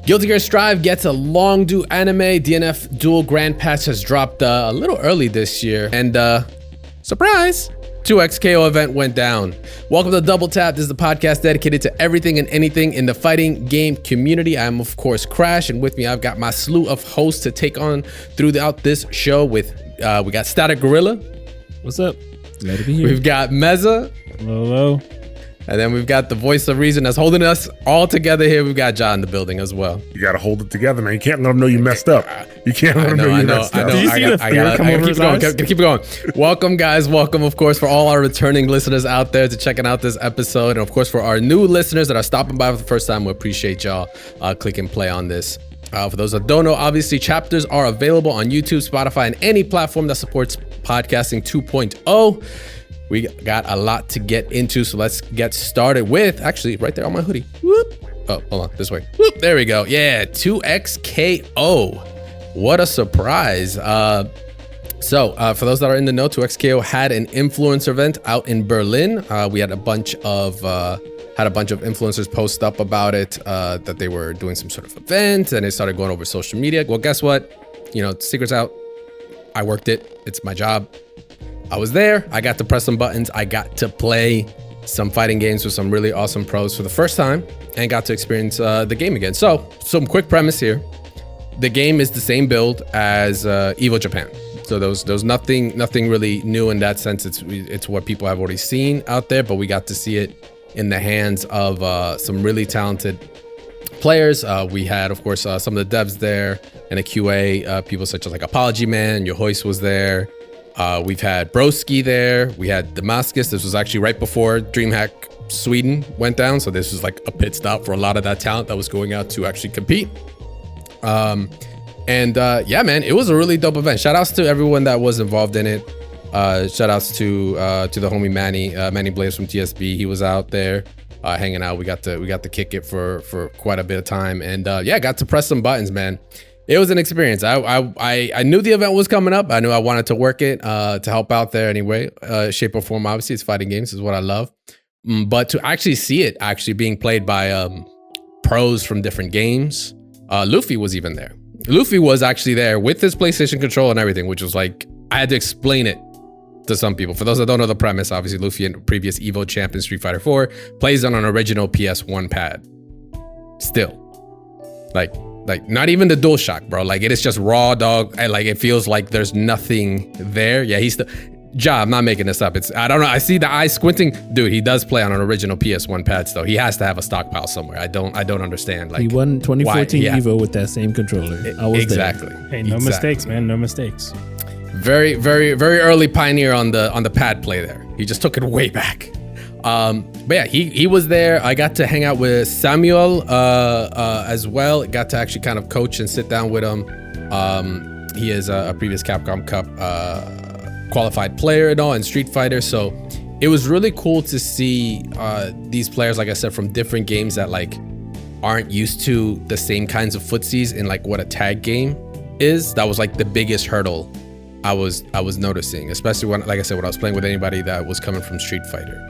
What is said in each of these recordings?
Guilty Gear Strive gets a long due anime. DNF Duel Grand Patch has dropped a little early this year. And surprise, 2XKO event went down. Welcome to Double Tap. This is the podcast dedicated to everything and anything in the fighting game community. I'm, of course, Crash. And with me, I've got my slew of hosts to take on throughout this show with, we got StaticGorilla. What's up? Glad to be here. We've got Mezza. Hello. And then we've got the voice of reason that's holding us all together here. We've got John in the building as well. You got to hold it together, man. You can't let them know you messed up. You can't let them know you messed up. Did you see the fear come over his eyes? Keep going. Welcome, guys. Welcome, of course, for all our returning listeners out there to checking out this episode. And, of course, for our new listeners that are stopping by for the first time, we appreciate y'all click and play on this. For those that don't know, obviously, chapters are available on YouTube, Spotify, and any platform that supports podcasting 2.0. We got a lot to get into, so let's get started with, actually, right there on my hoodie. Whoop. Oh, hold on, this way. Whoop, there we go. Yeah, 2XKO. What a surprise. For those that are in the know, 2XKO had an influencer event out in Berlin. We had a bunch of influencers post up about it, that they were doing some sort of event, and they started going over social media. Well, guess what? You know, secret's out. I worked it. It's my job. I was there, I got to press some buttons, I got to play some fighting games with some really awesome pros for the first time and got to experience the game again. So, some quick premise here. The game is the same build as Evo Japan. So there was nothing really new in that sense. It's what people have already seen out there, but we got to see it in the hands of some really talented players. We had, of course, some of the devs there and a QA, people such as like Apology Man, Yohois was there. We've had Broski there. We had Damascus. This was actually right before DreamHack Sweden went down. So this was like a pit stop for a lot of that talent that was going out to actually compete. Yeah, man, it was a really dope event. Shout outs to everyone that was involved in it. Shout outs to the homie Manny Blaze from TSB. He was out there hanging out. We got to kick it for quite a bit of time. And yeah, got to press some buttons, man. It was an experience. I knew the event was coming up. I knew I wanted to work it to help out there anyway, shape or form. Obviously, it's fighting games is what I love. But to actually see it actually being played by pros from different games, Luffy was even there. Luffy was actually there with his PlayStation control and everything, which was like, I had to explain it to some people. For those that don't know the premise, obviously Luffy, in previous Evo champion Street Fighter 4, plays on an original PS1 pad. Still. Like not even the DualShock, bro. Like it is just raw dog. And like it feels like there's nothing there. Yeah, he's the I'm not making this up. I don't know. I see the eye squinting. Dude, he does play on an original PS1 pad still. He has to have a stockpile somewhere. I don't understand. Like he won 2014 Evo with that same controller. I was exactly. There. Hey, no mistakes, man. No mistakes. Very, very, very early pioneer on the pad play there. He just took it way back. But yeah, he was there. I got to hang out with Samuel as well. Got to actually kind of coach and sit down with him. He is a previous Capcom Cup qualified player and all in Street Fighter. So it was really cool to see these players, like I said, from different games that like aren't used to the same kinds of footsies in like what a tag game is. That was like the biggest hurdle I was noticing, especially when, like I said, when I was playing with anybody that was coming from Street Fighter.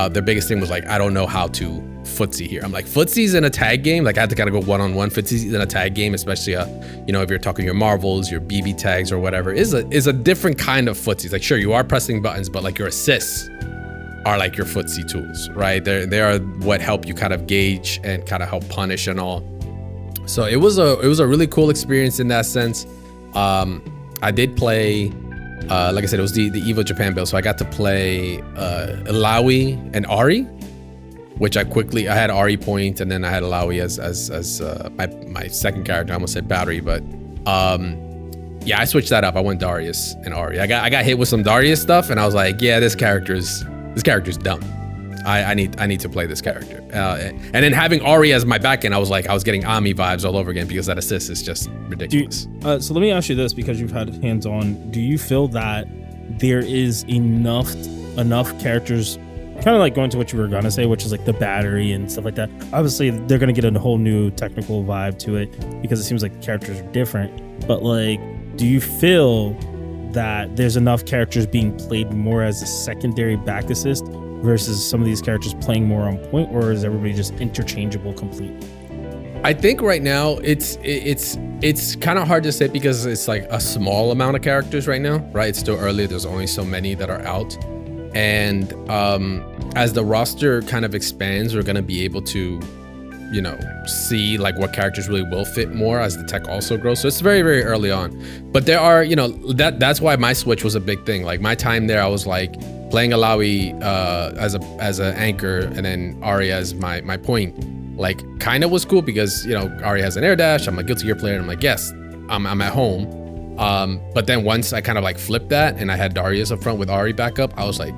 Their biggest thing was like, I don't know how to footsie here. I'm like, footsies in a tag game? Like I had to kind of go one-on-one. Footsies in a tag game, especially, you know, if you're talking your Marvels, your BB tags or whatever, is a different kind of footsies. Like sure, you are pressing buttons, but like your assists are like your footsie tools, right? They are what help you kind of gauge and kind of help punish and all. So it was a really cool experience in that sense. I did play, like I said, it was the Evo Japan build, so I got to play Ilaoi and Ari, which I had Ari point, and then I had Ilaoi as my second character. I almost said battery, but yeah, I switched that up. I went Darius and Ari. I got hit with some Darius stuff, and I was like, yeah, this character's dumb. I need to play this character. And then having Ari as my back end, I was getting Ami vibes all over again because that assist is just ridiculous. So let me ask you this, because you've had hands on. Do you feel that there is enough characters, kind of like going to what you were gonna say, which is like the battery and stuff like that? Obviously, they're gonna get a whole new technical vibe to it because it seems like the characters are different. But like, do you feel that there's enough characters being played more as a secondary back assist versus some of these characters playing more on point, or is everybody just interchangeable completely? I think right now it's kind of hard to say because it's like a small amount of characters right now, right? It's still early. There's only so many that are out. And as the roster kind of expands, we're going to be able to, you know, see like what characters really will fit more as the tech also grows. So it's very, very early on. But there are, you know, that's why my switch was a big thing. Like my time there, I was like playing Alawi as a anchor and then Ari as my point. Like kind of was cool because, you know, Ari has an air dash. I'm a Guilty Gear player and I'm like, yes, I'm at home. But then once I kind of like flipped that and I had Darius up front with Ari back up, I was like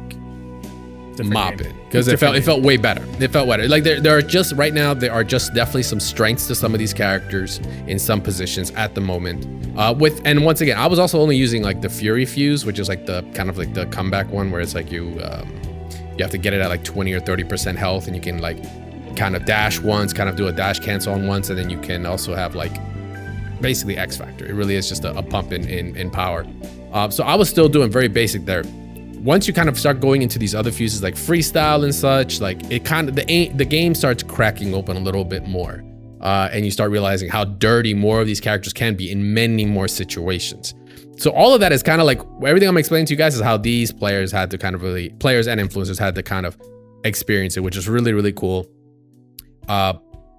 mopping because it felt way better. It felt better. Like there are just right now, there are just definitely some strengths to some of these characters in some positions at the moment. And once again, I was also only using like the Fury Fuse, which is like the kind of like the comeback one where it's like you have to get it at like 20 or 30% health and you can like kind of dash once, kind of do a dash cancel on once, and then you can also have like basically X Factor. It really is just a pump in power. So I was still doing very basic there. Once you kind of start going into these other fuses like freestyle and such, like it kind of the game starts cracking open a little bit more, and you start realizing how dirty more of these characters can be in many more situations. So all of that is kind of like everything I'm explaining to you guys is how these players had to kind of really, players and influencers had to kind of experience it, which is really, really cool.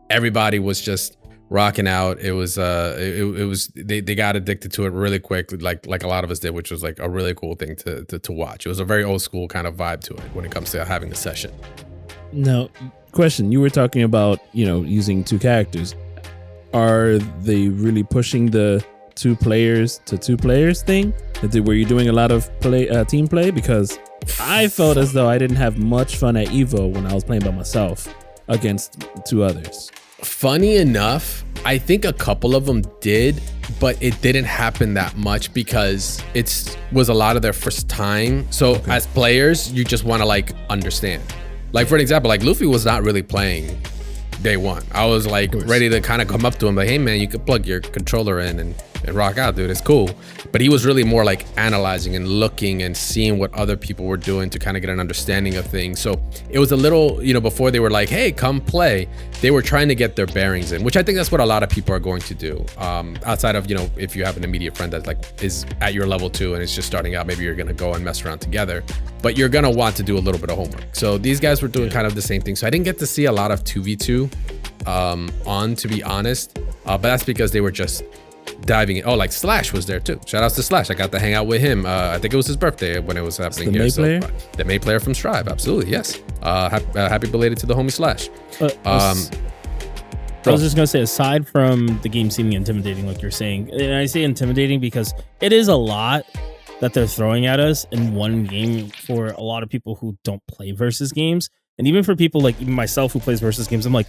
Everybody was just rocking out. It was they got addicted to it really quick, like a lot of us did, which was like a really cool thing to watch. It was a very old school kind of vibe to it when it comes to having a session. Now, question, you were talking about, you know, using two characters. Are they really pushing the 2 players to 2 players thing? Were you doing a lot of team play? Because I felt as though I didn't have much fun at Evo when I was playing by myself against 2 others. Funny enough, I think a couple of them did, but it didn't happen that much because it was a lot of their first time. So as players, you just want to like understand. Like for an example, like Luffy was not really playing day one. I was like ready to kind of come up to him like, hey man, you could plug your controller in and rock out, dude. It's cool. But he was really more like analyzing and looking and seeing what other people were doing to kind of get an understanding of things. So it was a little, you know, before they were like, hey, come play, they were trying to get their bearings in, which I think that's what a lot of people are going to do. Outside of, you know, if you have an immediate friend that like is at your level 2 and it's just starting out, maybe you're going to go and mess around together, but you're going to want to do a little bit of homework. So these guys were doing kind of the same thing. So I didn't get to see a lot of 2v2 to be honest, but that's because they were just diving in. Oh, like Slash was there too. Shout outs to Slash. I got to hang out with him. I think it was his birthday when it was happening here. Player? The May player from Strive. Absolutely, yes. Happy belated to the homie Slash. I was just gonna say, aside from the game seeming intimidating, like you're saying, and I say intimidating because it is a lot that they're throwing at us in one game for a lot of people who don't play versus games, and even for people like even myself who plays versus games, I'm like,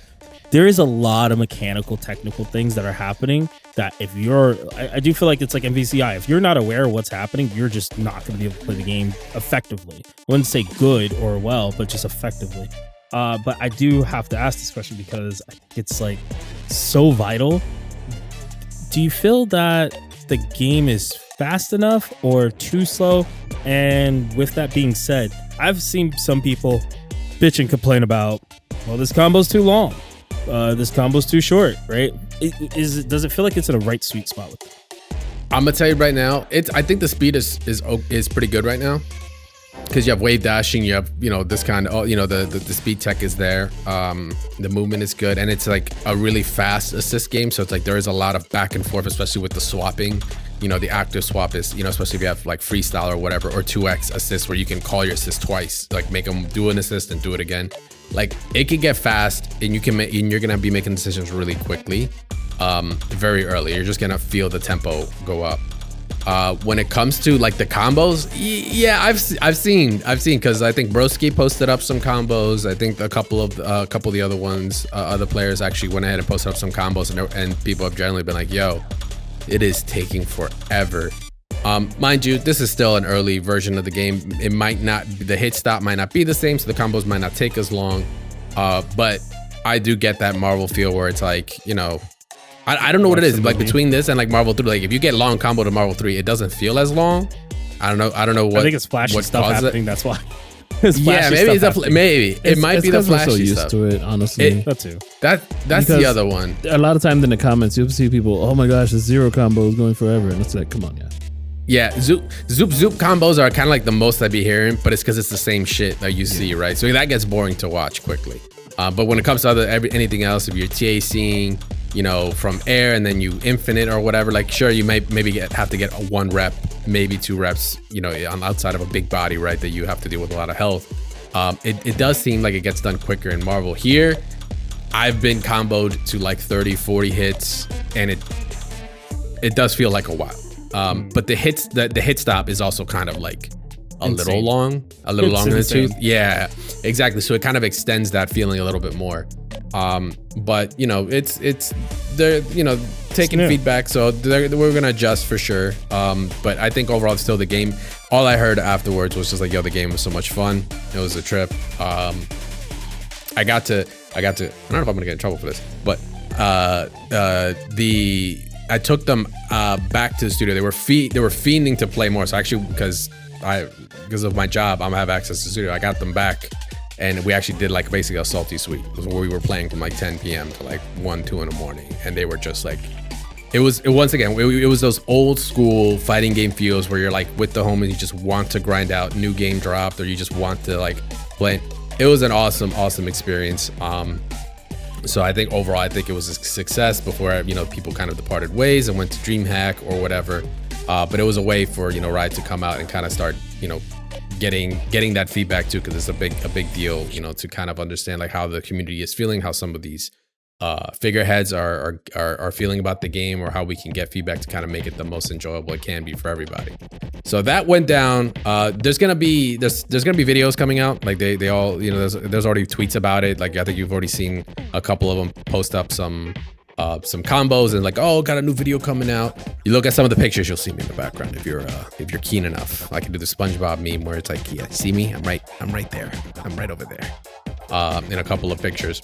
there is a lot of mechanical, technical things that are happening that if you're, I do feel like it's like MVCI. If you're not aware of what's happening, you're just not going to be able to play the game effectively. I wouldn't say good or well, but just effectively. But I do have to ask this question because I think it's like so vital. Do you feel that the game is fast enough or too slow? And with that being said, I've seen some people bitch and complain about, well, this combo's too long. This combo's too short, right? Does it feel like it's in a right sweet spot with it? I'm gonna tell you right now, I think the speed is pretty good right now because you have wave dashing, you have, you know, this kind of, you know, the speed tech is there, the movement is good, and it's like a really fast assist game. So it's like there is a lot of back and forth, especially with the swapping. You know, the active swap is, you know, especially if you have like freestyle or whatever, or 2x assist where you can call your assist twice, like make them do an assist and do it again. Like it can get fast and you're gonna be making decisions really quickly, very early. You're just gonna feel the tempo go up. When it comes to like the combos, yeah, I've seen because I think Broski posted up some combos. I think a couple of the other ones, other players actually went ahead and posted up some combos, and people have generally been like, yo, it is taking forever. Mind you, this is still an early version of the game. It might not, the hit stop might not be the same, so the combos might not take as long. But I do get that Marvel feel where it's like, you know, I don't know what it is. Like between this and like Marvel 3, like if you get long combo to Marvel 3, it doesn't feel as long. I don't know what. I think it's flashy stuff happening. That's why. Yeah, maybe it might be the we're so flashy used stuff. to it, honestly. That too. That's Because the other one. a lot of times in the comments, you'll see people, oh my gosh, the zero combo is going forever. And it's like, come on, yeah. Yeah, zoop combos are kind of like the most I'd be hearing, but it's because it's the same shit that you see, right? So that gets boring to watch quickly. But when it comes to anything else, if you're TACing, you know, from air and then you infinite or whatever, like sure, you might have to get a 1 rep, maybe 2 reps, you know, on outside of a big body, right? That you have to deal with a lot of health. It does seem like it gets done quicker in Marvel. Here, I've been comboed to like 30, 40 hits, and it does feel like a while. But the hit stop is also kind of like a little long, a little longer than tooth. Yeah, exactly. So it kind of extends that feeling a little bit more. But you know, it's they're, you know, taking feedback, so we're gonna adjust for sure. But I think overall, it's still the game. All I heard afterwards was just like, yo, the game was so much fun. It was a trip. I got to. I don't know if I'm gonna get in trouble for this, but I took them back to the studio. They were fiending to play more. So actually, because of my job, I'm gonna have access to the studio. I got them back, and we actually did like basically a salty suite, where we were playing from like 10 p.m. to like 1, 2 in the morning, and they were just like, it was those old school fighting game feels where you're like with the homies, you just want to grind out, new game dropped, or you just want to like play. It was an awesome experience. So I think overall, I think it was a success before, you know, people kind of departed ways and went to DreamHack or whatever. But it was a way for, you know, Riot to come out and kind of start, you know, getting that feedback too, because it's a big deal, you know, to kind of understand like how the community is feeling, how some of these figureheads are feeling about the game, or how we can get feedback to kind of make it the most enjoyable it can be for everybody. So that went down. There's gonna be videos coming out. Like they all, you know, there's already tweets about it. Like I think you've already seen a couple of them post up some combos and like, oh, got a new video coming out. You look at some of the pictures, you'll see me in the background if you're keen enough. I can do the SpongeBob meme where it's like, yeah, see me? I'm right there. I'm right over there. In a couple of pictures.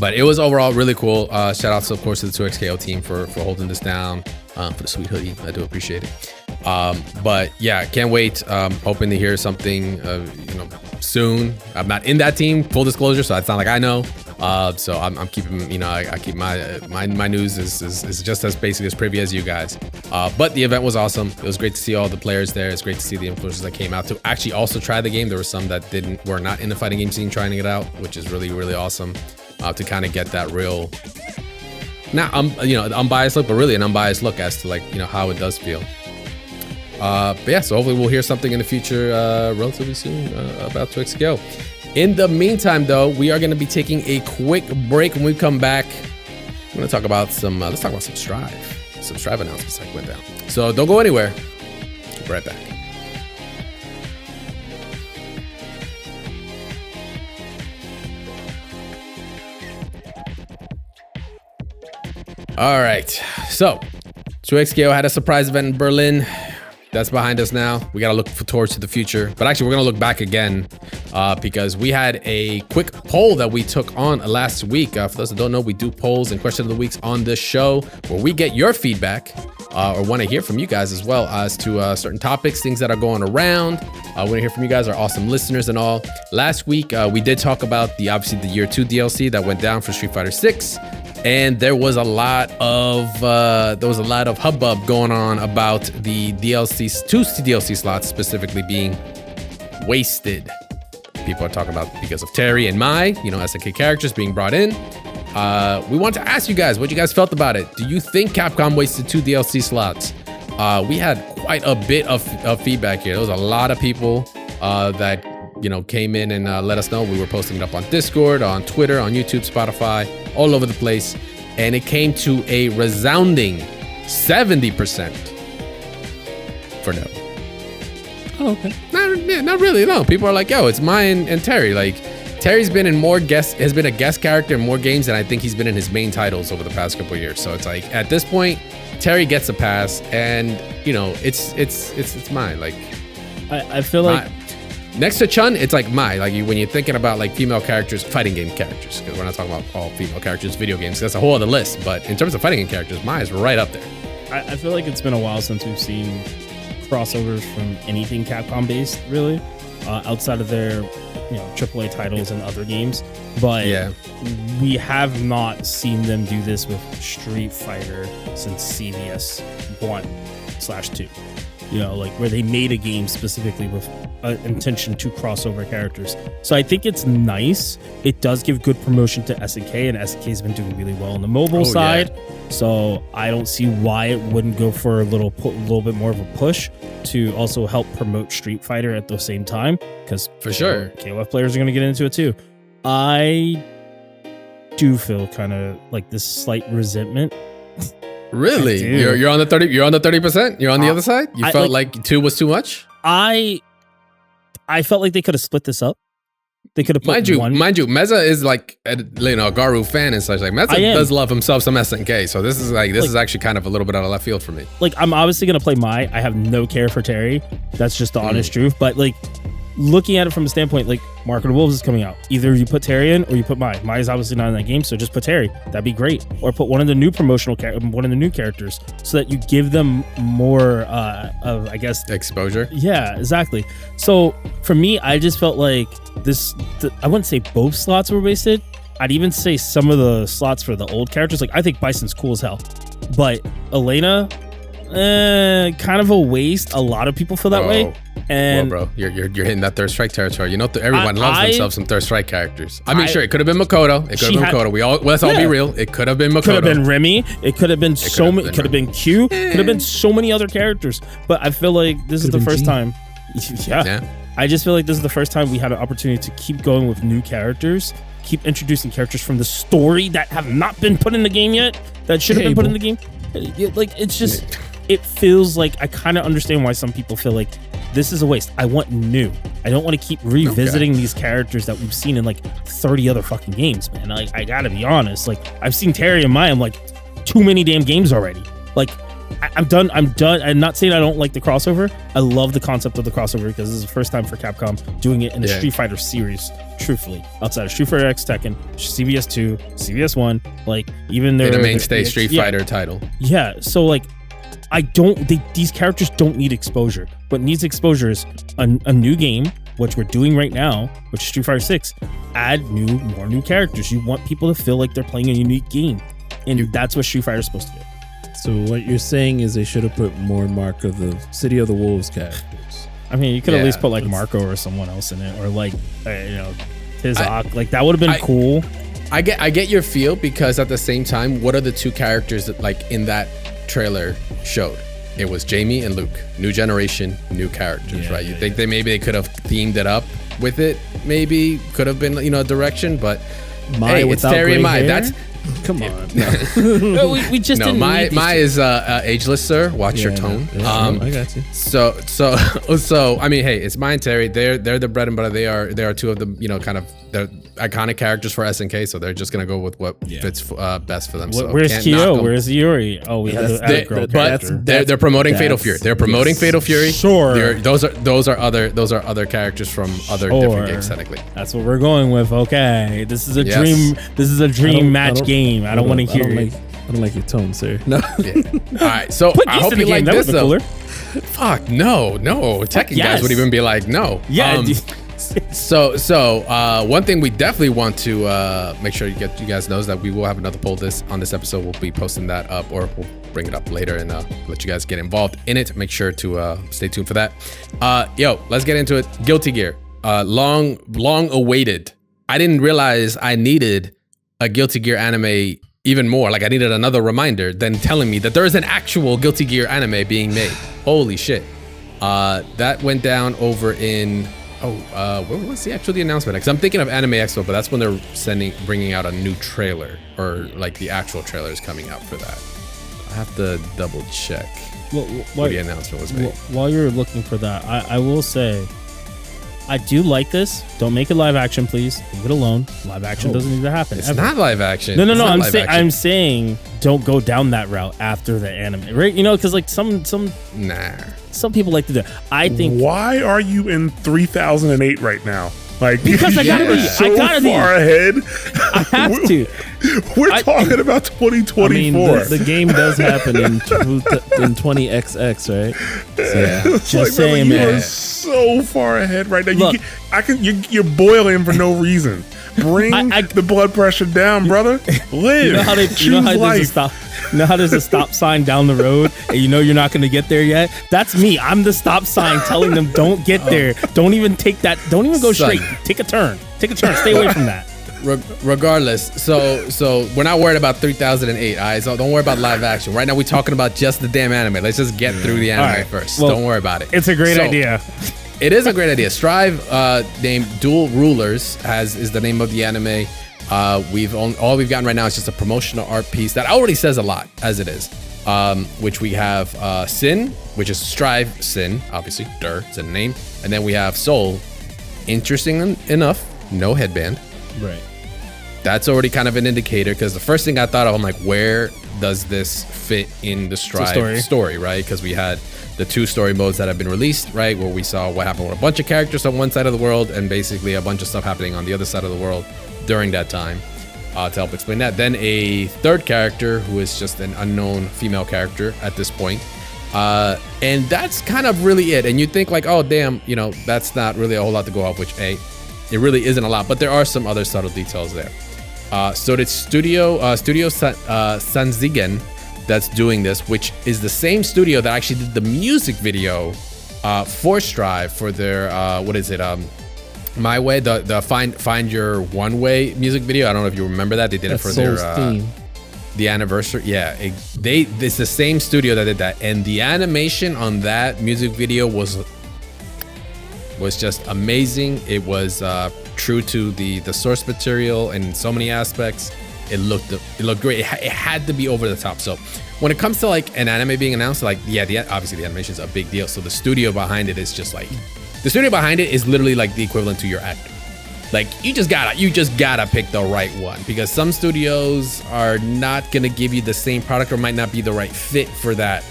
But it was overall really cool. Shout outs, of course, to the 2XKO team for holding this down, for the sweet hoodie. I do appreciate it. But yeah, can't wait. Hoping to hear something, you know, soon. I'm not in that team, full disclosure, so it's not like I know. So I'm keeping, you know, I keep my news is just as basic as privy as you guys. But the event was awesome. It was great to see all the players there. It's great to see the influencers that came out to actually also try the game. There were some that were not in the fighting game scene trying it out, which is really, really awesome. To kind of get that real, not you know, unbiased look, but really an unbiased look as to like, you know, how it does feel. But yeah, so hopefully we'll hear something in the future relatively soon about 2XKO. In the meantime, though, we are going to be taking a quick break. When we come back, I'm going to talk about let's talk about some Strive announcements that went down. So don't go anywhere. Keep right back. All right, so 2XKO had a surprise event in Berlin. That's behind us now. We got to look towards the future. But actually, we're going to look back again because we had a quick poll that we took on last week. For those that don't know, we do polls and question of the weeks on this show where we get your feedback or want to hear from you guys as well as to certain topics, things that are going around. I want to hear from you guys, our awesome listeners and all. Last week, we did talk about obviously the Year 2 DLC that went down for Street Fighter 6. And there was a lot of hubbub going on about the DLCs, 2 DLC slots specifically being wasted. People are talking about because of Terry and Mai, you know, SNK characters being brought in. We want to ask you guys what you guys felt about it. Do you think Capcom wasted 2 DLC slots? We had quite a bit of feedback here. There was a lot of people that, you know, came in and let us know. We were posting it up on Discord, on Twitter, on YouTube, Spotify, all over the place. And it came to a resounding 70% for no. Oh, okay. Not really, no. People are like, yo, it's mine and Terry. Like, Terry's been in has been a guest character in more games than I think he's been in his main titles over the past couple of years. So it's like, at this point, Terry gets a pass, and you know, it's mine. Like, I feel like next to Chun, it's like Mai. Like when you're thinking about like female characters, fighting game characters, because we're not talking about all female characters, video games. That's a whole other list. But in terms of fighting game characters, Mai is right up there. I feel like it's been a while since we've seen crossovers from anything Capcom based, really. outside of their AAA titles and other games, but we have not seen them do this with Street Fighter since CVS 1/2. Like where they made a game specifically with an intention to cross over characters. So I think it's nice. It does give good promotion to SNK, and SNK has been doing really well on the mobile side. So I don't see why it wouldn't go for a little bit more of a push to also help promote Street Fighter at the same time, because for sure KOF players are going to get into it too. I do feel kind of like this slight resentment. Really? You're on the 30%? You're on the 30%? You're on the other side? You felt like 2 was too much? I felt like they could have split this up. They could have put mind you, Mezza is like a Garu fan and such. Like Mezza does love himself some SNK, so this is actually kind of a little bit out of left field for me. Like I'm obviously gonna play Mai. I have no care for Terry. That's just the honest truth. But like looking at it from the standpoint, like Mark of the Wolves is coming out. Either you put Terry in or you put Mai. Mai is obviously not in that game, so just put Terry. That'd be great. Or put one of the new one of the new characters, so that you give them more of, I guess, exposure. Yeah, exactly. So for me, I just felt like I wouldn't say both slots were wasted. I'd even say some of the slots for the old characters. Like I think Bison's cool as hell, but Elena, kind of a waste. A lot of people feel that way. And bro, you're hitting that third strike territory. Everyone loves themselves some third strike characters. I mean, sure, it could have been Makoto. It could have been Makoto. Let's all be real. It could have been Makoto. Could have been Remy. It could have been so many. Could have been Q. Could have been so many other characters. But I feel like this is the first time. Yeah. I just feel like this is the first time we had an opportunity to keep going with new characters, keep introducing characters from the story that have not been put in the game yet, that should have been put in the game. Like it's just. It feels like I kind of understand why some people feel like this is a waste. I want new. I don't want to keep revisiting these characters that we've seen in like 30 other fucking games, man. Like I gotta be honest. Like I've seen Terry and Mai. I'm like too many damn games already. Like I'm done. I'm not saying I don't like the crossover. I love the concept of the crossover because this is the first time for Capcom doing it in the Street Fighter series. Truthfully, outside of Street Fighter X, Tekken, CVS 2, CVS 1, like even their mainstay Street Fighter title. Yeah. So like. These characters don't need exposure. What needs exposure is a new game, which we're doing right now, which is Street Fighter 6. Add more new characters. You want people to feel like they're playing a unique game. And that's what Street Fighter is supposed to do. So what you're saying is they should have put more Mark of the City of the Wolves characters. I mean, you could at least put like Marco or someone else in it, or like, Tizak. Like that would have been cool. I get your feel, because at the same time, what are the two characters that like in that trailer showed? It was Jamie and Luke. New generation, new characters, right? You think they could have themed it up with it? Maybe could have been a direction, but it's Terry and Mai. That's come on. No. we just didn't. Mai is ageless, sir. Watch your tone. I got you. So I mean, hey, it's Mai and Terry. They're the bread and butter. They are two of the kind of they're iconic characters for SNK. So they're just gonna go with what fits best for them. So where's Kyo? Where's Yuri? Oh, we have a girl character. They're promoting Fatal Fury. They're promoting Fatal Fury. Sure. Those are other characters from other different games technically. That's what we're going with. Okay, this is a dream. This is a dream match game. I don't want to hear it. I don't like your tone, sir. No. All right. So I hope you like this though. Fuck no. Tekken guys would even be like no. Yeah. So one thing we definitely want to make sure you guys know is that we will have another poll on this episode. We'll be posting that up, or we'll bring it up later and let you guys get involved in it. Make sure to stay tuned for that. Let's get into it. Guilty Gear, long awaited. I didn't realize I needed a Guilty Gear anime even more. Like I needed another reminder than telling me that there is an actual Guilty Gear anime being made. Holy shit. That went down over in when was the announcement? Because I'm thinking of Anime Expo, but that's when they're bringing out a new trailer, or like the actual trailer is coming out for that. I have to double check what the announcement was made. While you're looking for that, I will say, I do like this. Don't make it live action, please. Leave it alone. Live action doesn't need to happen. It's not live action. No. I'm saying don't go down that route after the anime, right? Because like some people like to do it. I think. Why are you in 3008 right now? Like Because I gotta you're be. so I gotta far be. ahead. I have to. We're talking about 2024. I mean, the game does happen in 20XX, right? So, yeah. It's Just brother, saying, you man. are so far ahead right now. Look. You're boiling for no reason. Bring the blood pressure down, brother. Live. You know how there's a stop sign down the road, and you know you're not going to get there yet. That's me. I'm the stop sign telling them don't get there. Don't even take that. Don't even go straight. Take a turn. Stay away from that. Regardless, so we're not worried about 3008. All right, so don't worry about live action. Right now, we're talking about just the damn anime. Let's just get through the anime first. Well, don't worry about it. It's a great idea. It is a great idea. Strive, named Duel Rulers, is the name of the anime. All we've gotten right now is just a promotional art piece that already says a lot as it is. Which we have Sin, which is Strive Sin, obviously, it's a name, and then we have Soul. Interesting enough, no headband. Right. That's already kind of an indicator, because the first thing I thought of, I'm like, where does this fit in the Strive story, right? Because we had the 2 story modes that have been released, right? Where we saw what happened with a bunch of characters on one side of the world and basically a bunch of stuff happening on the other side of the world during that time. To help explain that. Then a 3rd character who is just an unknown female character at this point. And that's kind of really it. And you think like, oh, damn, that's not really a whole lot to go off, which it really isn't a lot, but there are some other subtle details there. So it's Studio Sanzigen that's doing this, which is the same studio that actually did the music video for Strive for their My Way, the Find Your One Way music video. I don't know if you remember that. They did it for their the anniversary. Yeah, it's the same studio that did that, and the animation on that music video was just amazing. It was true to the source material in so many aspects. It looked great. It had to be over the top. So when it comes to like an anime being announced, like obviously the animation is a big deal. So the studio behind it is just like literally like the equivalent to your actor. Like you just gotta pick the right one, because some studios are not gonna give you the same product or might not be the right fit for that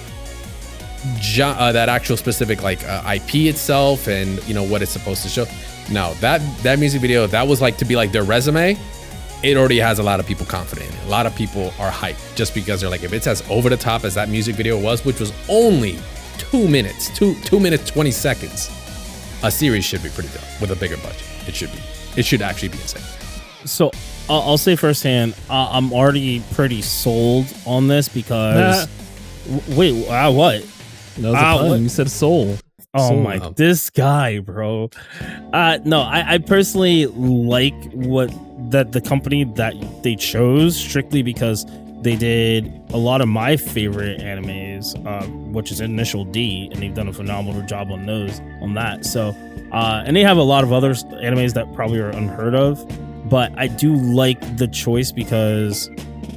actual specific like IP itself and what it's supposed to show. No, that music video, that was like to be like their resume. It already has a lot of people confident in it. A lot of people are hyped just because they're like, if it's as over the top as that music video was, which was only 2 minutes, 2 minutes 20 seconds, a series should be pretty dope with a bigger budget. It should actually be insane. So I'll say firsthand, I'm already pretty sold on this because wait, what? That was a pun. You said soul. Oh soul. my, this guy, bro. No, I personally like the company that they chose strictly because they did a lot of my favorite animes, which is Initial D, and they've done a phenomenal job on that. So, and they have a lot of other animes that probably are unheard of, but I do like the choice because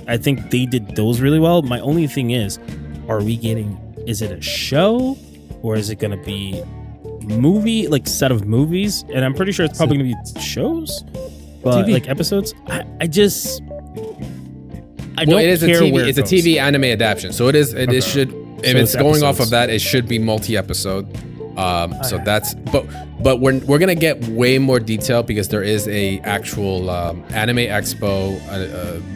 I think they did those really well. My only thing is it a show or is it going to be movie, like set of movies? And I'm pretty sure it's probably going to be shows, but TV. Like episodes. I don't it is care a TV. where It's a TV anime adaptation, so it is. It should. If it's going off of that, it should be multi-episode. So that's. But we're gonna get way more detail because there is a actual Anime Expo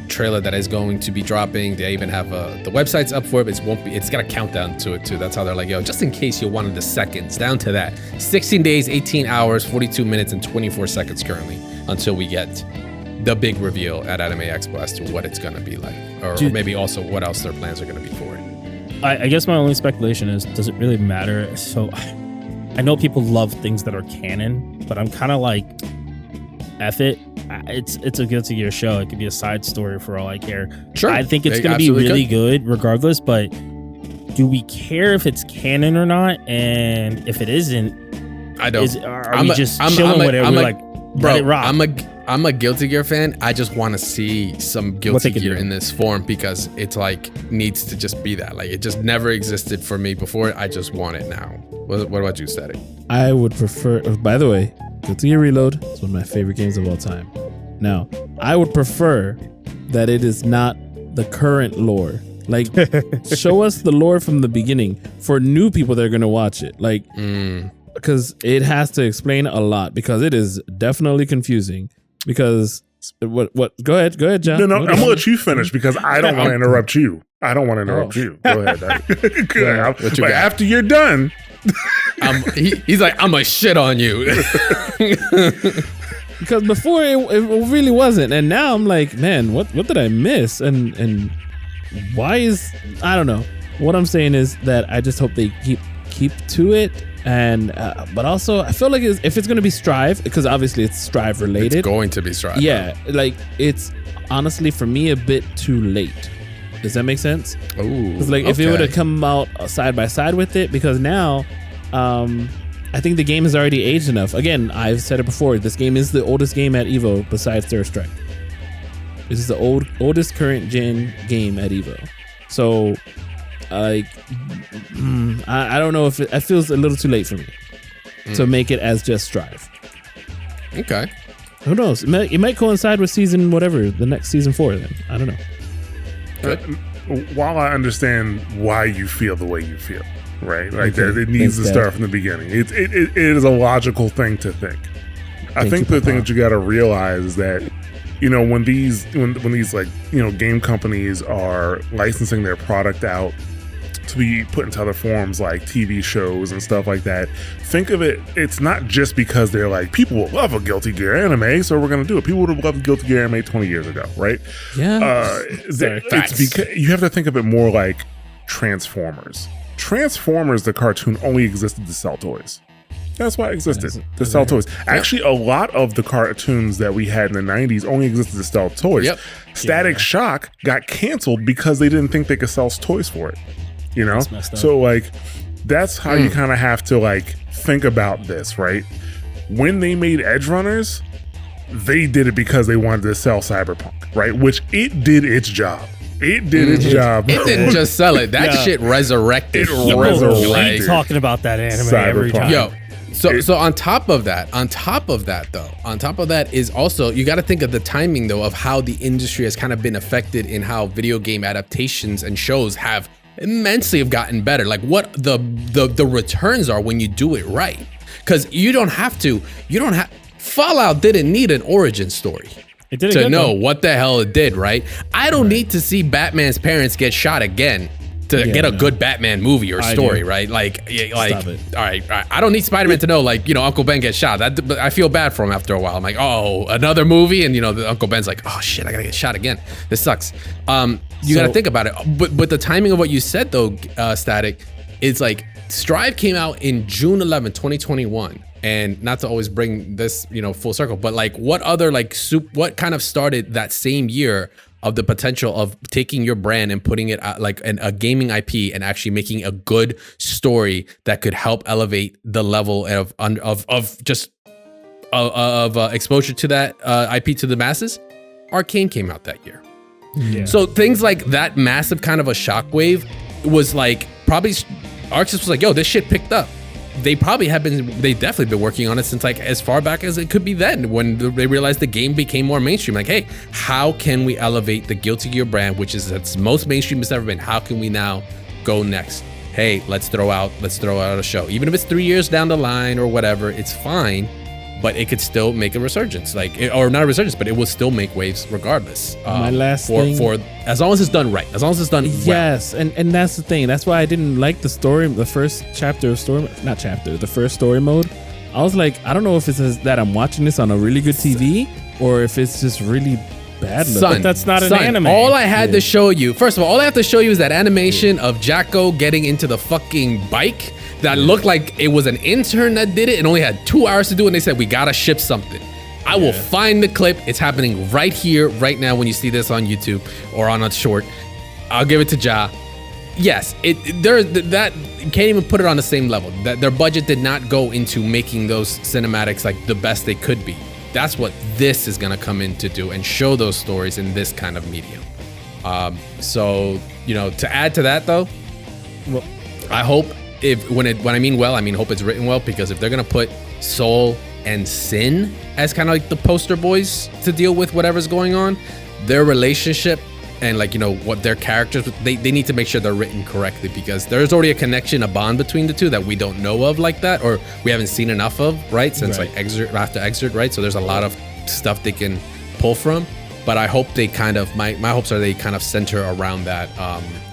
trailer that is going to be dropping. They even have the website's up for it. But it's got a countdown to it too. That's how they're like, just in case you wanted the seconds, down to that. 16 days, 18 hours, 42 minutes, and 24 seconds currently until we get the big reveal at Anime Expo as to what it's gonna be like, or maybe also what else their plans are gonna be for it. I guess my only speculation is, does it really matter? So I know people love things that are canon, but I'm kind of like, F it. It's a Guilty Gear show. It could be a side story for all I care. Sure. I think it's going to be really good regardless, but do we care if it's canon or not? And if it isn't, I don't. Are we just chilling with it? We're like, bro, let it rock. I'm a Guilty Gear fan. I just want to see some Guilty Gear in this form because it's like needs to just be that. Like it just never existed for me before. I just want it now. What about you, Static? I would prefer. By the way, Guilty Gear Reload is one of my favorite games of all time. Now, I would prefer that it is not the current lore. Like, show us the lore from the beginning for new people that are gonna watch it. Like, because it has to explain a lot, because it is definitely confusing. Because what? Go ahead, John. No, I'm gonna let you finish because I don't want to interrupt you. I don't want to interrupt you. Go ahead. But after you're done, he's like, I'm a shit on you. Because before it really wasn't, and now I'm like, man, what did I miss? And why is, I don't know. What I'm saying is that I just hope they keep to it. And but also I feel like if it's going to be Strive, because obviously it's Strive related. It's going to be Strive. Yeah, like it's honestly for me a bit too late. Does that make sense? Oh, because like if it would have come out side by side with it, because now I think the game is already aged enough. Again, I've said it before, this game is the oldest game at EVO besides Third Strike. This is the oldest current gen game at EVO. So like I don't know if it feels a little too late for me to make it as just Strive. Okay. Who knows? It might coincide with season whatever, the next season 4 then. I don't know. While I understand why you feel the way you feel, right? Like that it needs to start from the beginning. It is a logical thing to think. I think the thing that you got to realize is that, you know, when these like, you know, game companies are licensing their product out to be put into other forms like TV shows and stuff like that, think of it, it's not just because they're like, people will love a Guilty Gear anime, so we're going to do it. People would have loved Guilty Gear anime 20 years ago, right? Yeah. It's because you have to think of it more like Transformers. Transformers, the cartoon, only existed to sell toys. That's why it existed, to sell toys. Actually, a lot of the cartoons that we had in the 90s only existed to sell toys. Yep. Static Shock got canceled because they didn't think they could sell toys for it. You know? So, like, that's how you kind of have to, like, think about this, right? When they made Edge Runners, they did it because they wanted to sell Cyberpunk, right? Which it did its job. It did its job. It didn't just sell it. That shit resurrected. Resurrected. Talking about that anime every time. Yo. So on top of that is also, you got to think of the timing though of how the industry has kind of been affected in how video game adaptations and shows have immensely have gotten better. Like what the returns are when you do it right. Because Fallout didn't need an origin story to know what the hell it did, right? I don't need to see Batman's parents get shot again to get a good Batman movie or story, right? Like, all right. I don't need Spider-Man to know, like, you know, Uncle Ben gets shot. But I feel bad for him after a while. I'm like, oh, another movie, and you know, Uncle Ben's like, oh shit, I gotta get shot again. This sucks. You gotta think about it. But the timing of what you said though, Static, is like Strive came out in June 11, 2021. And not to always bring this, you know, full circle, but like what other like what kind of started that same year of the potential of taking your brand and putting it like a gaming IP and actually making a good story that could help elevate the level of exposure to that IP to the masses? Arcane came out that year. Yeah. So things like that massive kind of a shockwave was like probably Arc just was like, yo, this shit picked up. They definitely been working on it since like as far back as it could be then, when they realized the game became more mainstream. Like, hey, how can we elevate the Guilty Gear brand, which is its most mainstream it's ever been? How can we now go next? Hey, let's throw out a show. Even if it's 3 years down the line or whatever, it's fine, but it could still make a resurgence. Or not a resurgence, but it will still make waves regardless. My last thing, for as long as it's done right, as long as it's done yes, well. And that's the thing. That's why I didn't like the story, the first chapter of story, the first story mode. I was like, I don't know if it's that I'm watching this on a really good TV or if it's just really bad. But that's not an anime. All I had to show you, first of all I have to show you is that animation of Jacko getting into the fucking bike that looked like it was an intern that did it and only had 2 hours to do it, and they said, we gotta ship something. I will find the clip. It's happening right here, right now when you see this on YouTube or on a short. I'll give it to Ja. Yes, that you can't even put it on the same level. That their budget did not go into making those cinematics like the best they could be. That's what this is gonna come in to do and show those stories in this kind of medium. So, you know, to add to that though, well, I hope when I mean hope it's written well, because if they're gonna put Soul and Sin as kind of like the poster boys to deal with whatever's going on, their relationship and like, you know, what their characters, they need to make sure they're written correctly, because there's already a connection, a bond between the two that we don't know of like that, or we haven't seen enough of, right? Since like after Exert, right? So there's a lot of stuff they can pull from. But I hope they kind of, my hopes are they kind of center around that,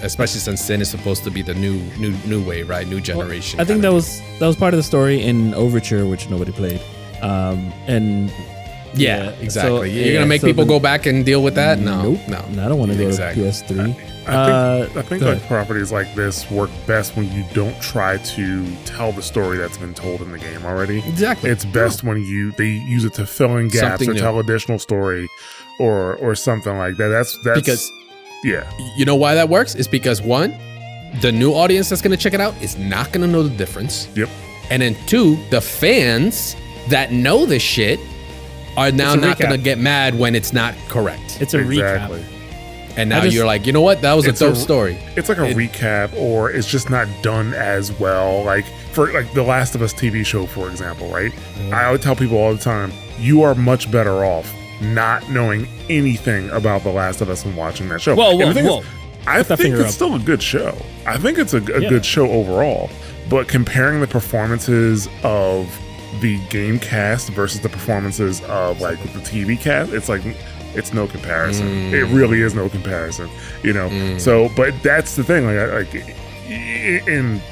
especially since Sin is supposed to be the new way, right? New generation. Well, I think that was part of the story in Overture, which nobody played. And yeah, exactly. So, you're gonna make people go back and deal with that? No, nope. No, I don't want to go to PS3. I think like properties like this work best when you don't try to tell the story that's been told in the game already. Exactly. It's best when they use it to fill in gaps something or tell additional story or something like that. That's because you know why that works? Is because one, the new audience that's gonna check it out is not gonna know the difference. Yep. And then two, the fans that know this shit are now not gonna get mad when it's not correct. It's a recap. And now you're like, you know what? That was a dope story. It's like a recap, or it's just not done as well. Like for like the Last of Us TV show, for example, right? I would tell people all the time, you are much better off not knowing anything about the Last of Us and watching that show. I think it's still a good show. I think it's a good show overall. But comparing the performances of the game cast versus the performances of like the TV cast, it's like, it's no comparison. It really is no comparison, you know? So, but that's the thing, and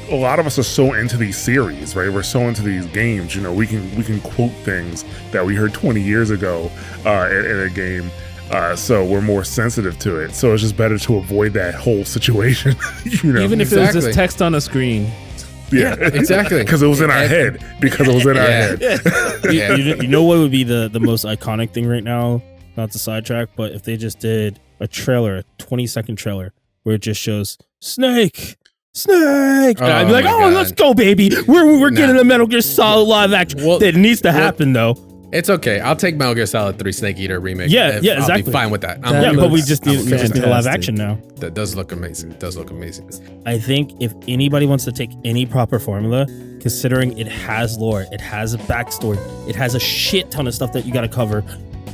a lot of us are so into these series, right? We're so into these games, you know, we can quote things that we heard 20 years ago in a game. So we're more sensitive to it. So it's just better to avoid that whole situation, you know? Even if it was just text on a screen. Yeah, exactly. Because it was in our head. Because it was in our head. You know what would be the most iconic thing right now? Not to sidetrack, but if they just did a trailer, a 20-second trailer, where it just shows Snake, and I'd be like, oh, let's go, baby. We're getting a Metal Gear Solid live action. Well, that needs to happen, though. It's okay. I'll take Metal Gear Solid 3 Snake Eater remake. Yeah, exactly. I'll be fine with that. But we just need a live action now. That does look amazing. I think if anybody wants to take any proper formula, considering it has lore, it has a backstory, it has a shit ton of stuff that you got to cover,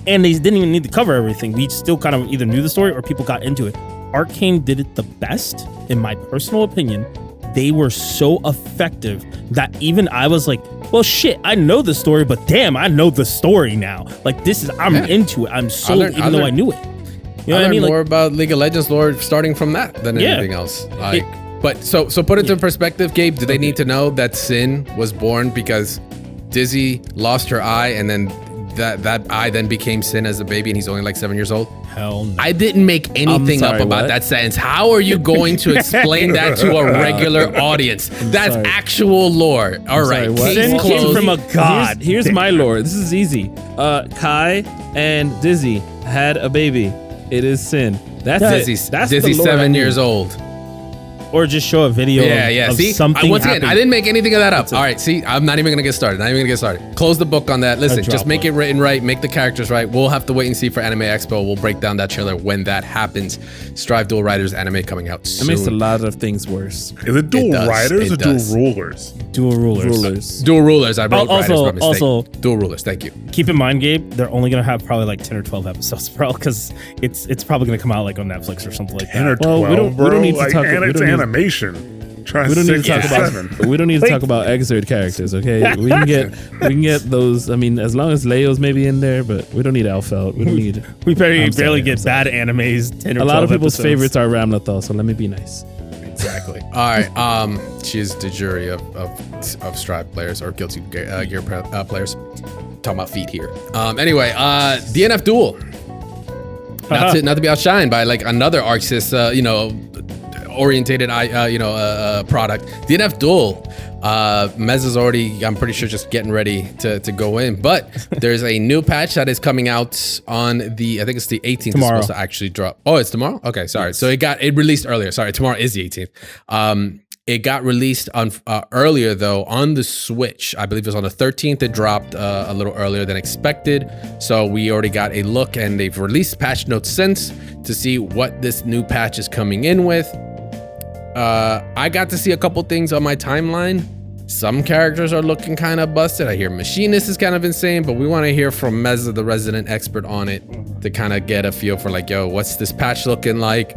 and they didn't even need to cover everything. We still kind of either knew the story or people got into it. Arcane did it the best, in my personal opinion. They were so effective that even I was like, well, shit, I know the story, but damn, I know the story now. Like, this is, I'm into it. I'm sold, even though I knew it. You know what I mean? More about League of Legends lore starting from that than anything else. But so put it into perspective, Gabe. Do they need to know that Sin was born because Dizzy lost her eye, and then that eye then became Sin as a baby, and he's only like 7 years old? Hell no. I didn't make anything up about that sentence. How are you going to explain that to a regular audience? That's actual lore. All right. Sin came from a god. Here's my lore. This is easy. Kai and Dizzy had a baby. It is Sin. That's Dizzy's 7 years old. Or just show a video of see? Something once again, I didn't make anything of that up. That's all right, see, I'm not even going to get started. Close the book on that. Listen, just make it written right, make the characters right. We'll have to wait and see for Anime Expo. We'll break down that trailer when that happens. Strive Dual Riders anime coming out soon. It makes a lot of things worse. Is it Dual Riders or Dual Rulers? Dual Rulers. Dual Rulers. I wrote Riders by mistake. Also, Dual Rulers, thank you. Keep in mind, Gabe, they're only going to have probably like 10 or 12 episodes, bro, because it's probably going to come out like on Netflix or something like that. 10 or 12, we don't need to talk about animation. We don't need to talk about Exert characters, okay? We can get those. I mean, as long as Leo's maybe in there, but we don't need Alfeld. We don't need. We barely get bad animes. 10 or 12 a lot of people's episodes. Favorites are Ramlethal, so let me be nice. Exactly. All right. She is the jury of Strive players or Guilty Gear players. Talking about feet here. Anyway, DNF Duel. Not to be outshined by like another ArcSys, orientated product. DNF Duel. Mezza's already, I'm pretty sure, just getting ready to go in, but there's a new patch that is coming out on I think it's the 18th. Tomorrow. It's supposed to actually drop. Oh, it's tomorrow? Okay, sorry. Yes. So it released earlier. Sorry, tomorrow is the 18th. It got released on earlier though on the Switch. I believe it was on the 13th. It dropped a little earlier than expected. So we already got a look, and they've released patch notes since to see what this new patch is coming in with. I got to see a couple things on my timeline Some characters are looking kind of busted. I hear Machinist is kind of insane, but we want to hear from Mezza, the resident expert on it, to kind of get a feel for like, yo, what's this patch looking like?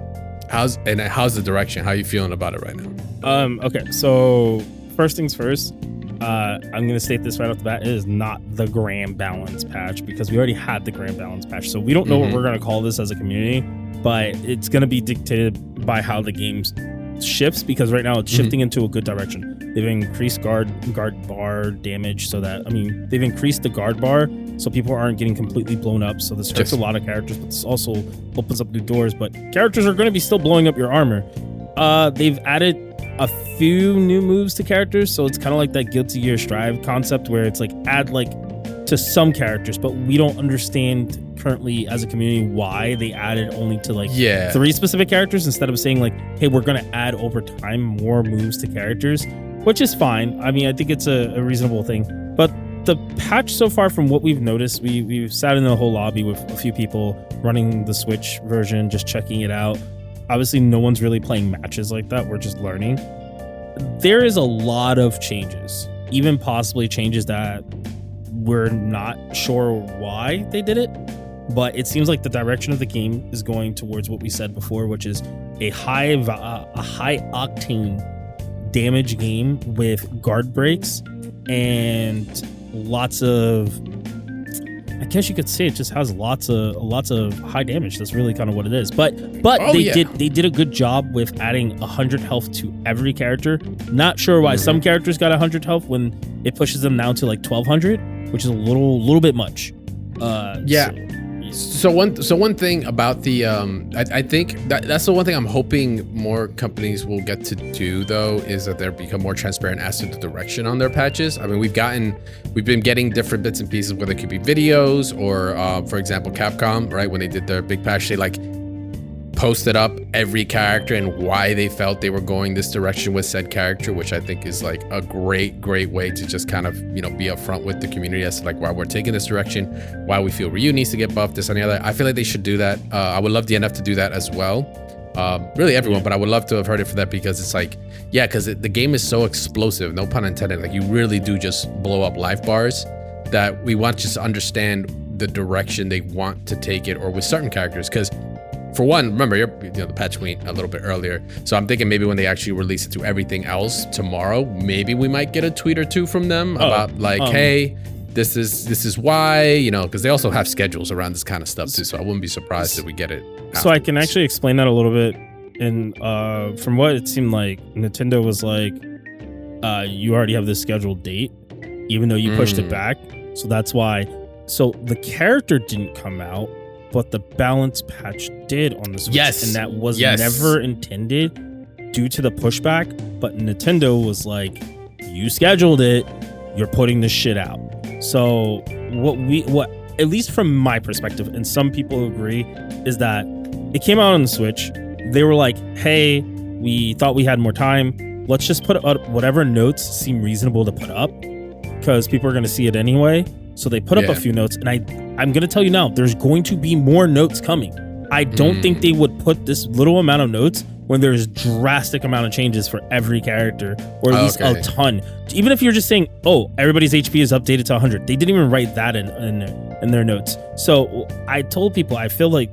How's the direction? How are you feeling about it right now? Okay, so first things first, I'm gonna state this right off the bat. It is not the grand balance patch because we already had the grand balance patch. So we don't know what we're gonna call this as a community, but it's gonna be dictated by how the game shifts, because right now it's shifting into a good direction. They've increased guard bar damage so that, I mean, they've increased the guard bar so people aren't getting completely blown up. So this hurts a lot of characters, but this also opens up new doors. But characters are going to be still blowing up your armor. They've added a few new moves to characters, so it's kind of like that Guilty Gear Strive concept where it's like add like to some characters, but we don't understand currently as a community why they added only to like 3 specific characters instead of saying like, hey, we're gonna add over time more moves to characters, which is fine. I mean, I think it's a reasonable thing. But the patch so far, from what we've noticed, we've sat in the whole lobby with a few people running the Switch version, just checking it out. Obviously, no one's really playing matches like that. We're just learning. There is a lot of changes, even possibly changes that we're not sure why they did it. But it seems like the direction of the game is going towards what we said before, which is a high octane damage game with guard breaks and lots of, I guess you could say it just has lots of high damage. That's really kind of what it is. But they did a good job with adding 100 health to every character. Not sure why some characters got 100 health when it pushes them down to like 1200, which is a little bit much. So one thing about the I think that's the one thing I'm hoping more companies will get to do, though, is that they become more transparent as to the direction on their patches. I mean, we've been getting different bits and pieces, whether it could be videos or for example Capcom, right, when they did their big patch, they like posted up every character and why they felt they were going this direction with said character, which I think is like a great way to just kind of, you know, be upfront with the community as to like why we're taking this direction, why we feel Ryu needs to get buffed, this and the other. I feel like they should do that. I would love DNF to do that as well. Really everyone, but I would love to have heard it for that, because it's like, yeah, because the game is so explosive, no pun intended, like you really do just blow up life bars, that we want just to understand the direction they want to take it, or with certain characters. Because for one, remember, the patch went a little bit earlier, so I'm thinking maybe when they actually release it to everything else tomorrow, maybe we might get a tweet or two from them about like, hey, this is why, you know, because they also have schedules around this kind of stuff too. So I wouldn't be surprised if we get it afterwards. So I can actually explain that a little bit. And from what it seemed like, Nintendo was like, you already have this scheduled date, even though you pushed it back. So that's why. So the character didn't come out, but the balance patch did on the Switch. Yes. And that was never intended due to the pushback. But Nintendo was like, you scheduled it, you're putting this shit out. So what at least from my perspective, and some people agree, is that it came out on the Switch. They were like, hey, we thought we had more time. Let's just put up whatever notes seem reasonable to put up, because people are going to see it anyway. So they put up a few notes, and I'm going to tell you now, there's going to be more notes coming. I don't think they would put this little amount of notes when there's drastic amount of changes for every character, or at least a ton. Even if you're just saying, oh, everybody's HP is updated to 100. They didn't even write that in their notes. So I told people, I feel like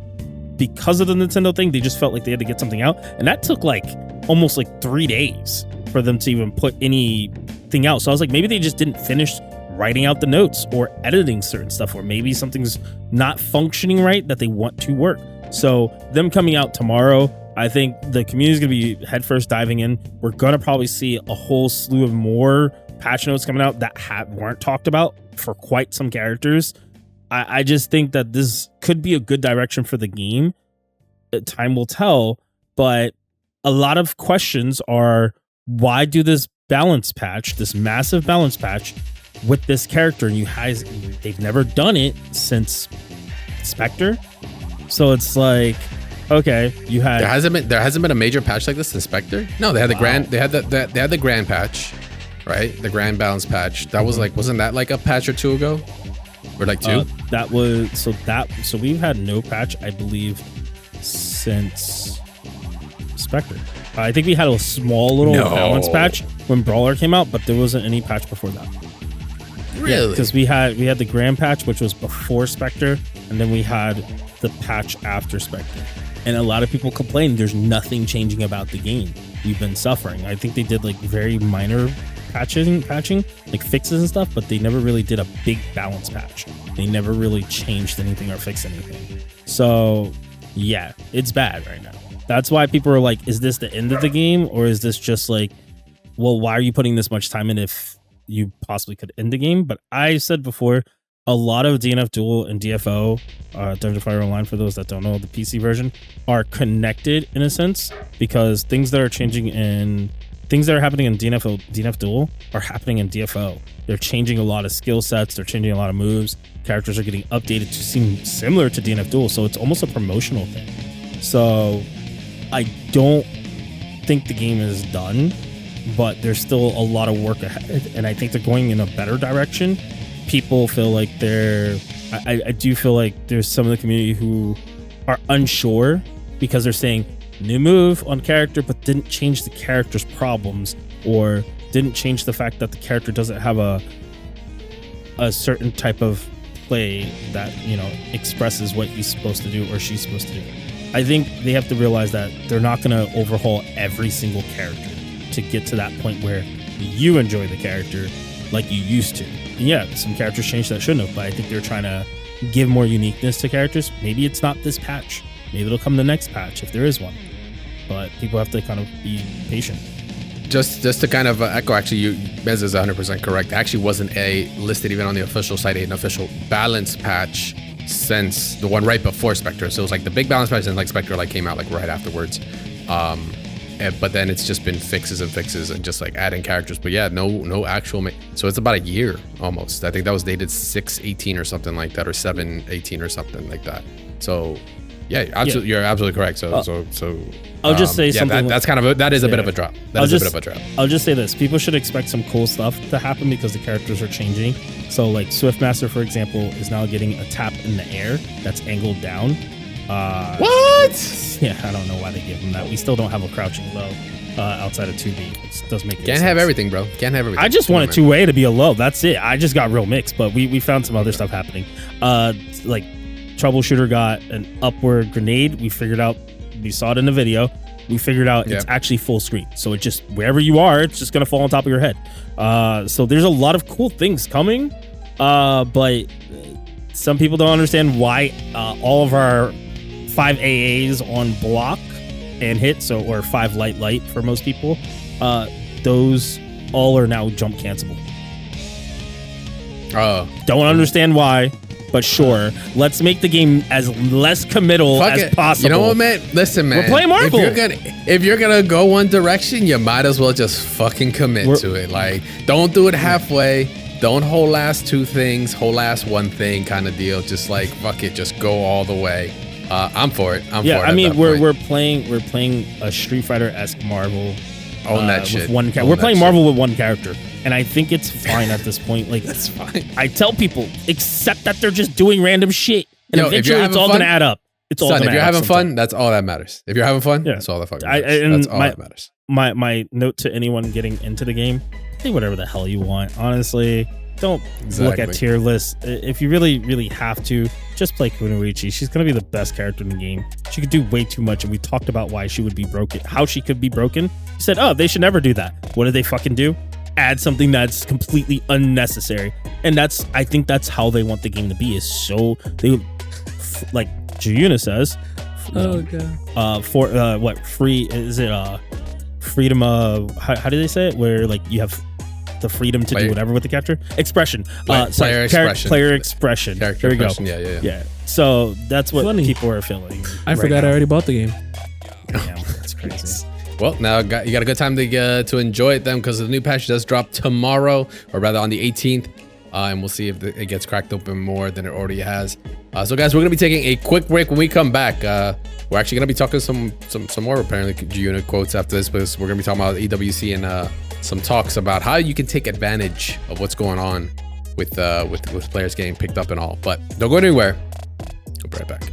because of the Nintendo thing, they just felt like they had to get something out. And that took like almost like 3 days for them to even put anything out. So I was like, maybe they just didn't finish writing out the notes or editing certain stuff, or maybe something's not functioning right that they want to work. So them coming out tomorrow, I think the community is going to be headfirst diving in. We're going to probably see a whole slew of more patch notes coming out that weren't talked about for quite some characters. I just think that this could be a good direction for the game. Time will tell, but a lot of questions are, why do this balance patch, this massive balance patch with this character? And they've never done it since Spectre. So it's like, okay, you had there hasn't been a major patch like this since Spectre. No, they had the grand patch, right? The grand balance patch. That was like, wasn't that like a patch or two ago? Or like two? So we've had no patch, I believe, since Spectre. I think we had a small little balance patch when Brawler came out, but there wasn't any patch before that. Really? Because we had the Grand patch, which was before Spectre, and then we had the patch after Spectre. And a lot of people complained there's nothing changing about the game. We've been suffering. I think they did like very minor patching, like fixes and stuff, but they never really did a big balance patch. They never really changed anything or fixed anything. So yeah, it's bad right now. That's why people are like, is this the end of the game? Or is this just like, well, why are you putting this much time in if you possibly could end the game? But I said before, a lot of DNF Duel and DFO, Dungeon Fire Online, for those that don't know, the PC version, are connected in a sense, because things that are happening in DNF Duel are happening in DFO. They're changing a lot of skill sets. They're changing a lot of moves. Characters are getting updated to seem similar to DNF Duel. So it's almost a promotional thing. So I don't think the game is done, but there's still a lot of work ahead. And I think they're going in a better direction. People feel like I do feel like there's some of the community who are unsure because they're saying new move on character, but didn't change the character's problems, or didn't change the fact that the character doesn't have a certain type of play that, you know, expresses what he's supposed to do or she's supposed to do. I think they have to realize that they're not going to overhaul every single character to get to that point where you enjoy the character like you used to. And yeah, some characters changed that shouldn't have, but I think they're trying to give more uniqueness to characters. Maybe it's not this patch. Maybe it'll come the next patch if there is one. But people have to kind of be patient. Just to kind of echo, actually, Mezza is 100% correct. It actually wasn't listed even on the official site, an official balance patch since the one right before Spectre. So it was like the big balance patch, and like Spectre like came out like right afterwards. But then it's just been fixes and just like adding characters. But yeah, no actual. So it's about a year almost. I think that was dated 6/18 or something like that, or 7/18 or something like that. So yeah, absolutely, you're absolutely correct. So I'll just say something. That's kind of that is a bit of a drop. That is a bit of a drop. I'll just say this: people should expect some cool stuff to happen because the characters are changing. So like Swiftmaster, for example, is now getting a tap in the air that's angled down. What? Yeah, I don't know why they give him that. We still don't have a crouching low outside of 2B. It doesn't make any sense. Can't have everything, bro. Can't have everything. I just wanted 2A to be a low. That's it. I just got real mixed, but we found some other stuff happening. Like Troubleshooter got an upward grenade. We figured out, we saw it in the video. We figured out it's actually full screen. So it just, wherever you are, it's just going to fall on top of your head. So there's a lot of cool things coming. But some people don't understand why all of our 5 AAs on block and hit, or 5 light for most people, those all are now jump cancelable. Don't understand why, but sure, let's make the game as less committal as possible. You know what, man? Listen, man. We're playing Marvel. If you're gonna go one direction, you might as well just fucking commit to it. Like, don't do it halfway. Don't whole ass 2 things, whole ass 1 thing kind of deal. Just like, fuck it, just go all the way. I'm for it. I'm for it. I mean, we're playing a Street Fighter-esque Marvel. Own that shit. We're playing Marvel with 1 character, and I think it's fine at this point. Like, that's fine. I tell people, accept that they're just doing random shit, and eventually it's all gonna add up. It's all gonna add up. If you're having fun, that's all that matters. If you're having fun, that's all that fucking matters. That's all that matters. My note to anyone getting into the game: play whatever the hell you want. Honestly. Don't look at tier lists. If you really, really have to, just play Kunoichi. She's going to be the best character in the game. She could do way too much, and we talked about why she would be broken, how she could be broken. You said, oh, they should never do that. What did they fucking do? Add something that's completely unnecessary. And I think that's how they want the game to be, is so, like Juyuna says, freedom of, how do they say it? Where like you have the freedom to do whatever with the character expression. Player expression. There we go. Yeah. So that's what people are feeling. I forgot I already bought the game. Damn, that's crazy. Well, now you got a good time to enjoy it then, because the new patch does drop tomorrow, or rather on the 18th. And we'll see if it gets cracked open more than it already has. So guys, we're gonna be taking a quick break. When we come back, we're actually gonna be talking some more apparently Juyuna quotes after this, because we're gonna be talking about EWC and some talks about how you can take advantage of what's going on with players getting picked up and all. But don't go anywhere. We'll be right back.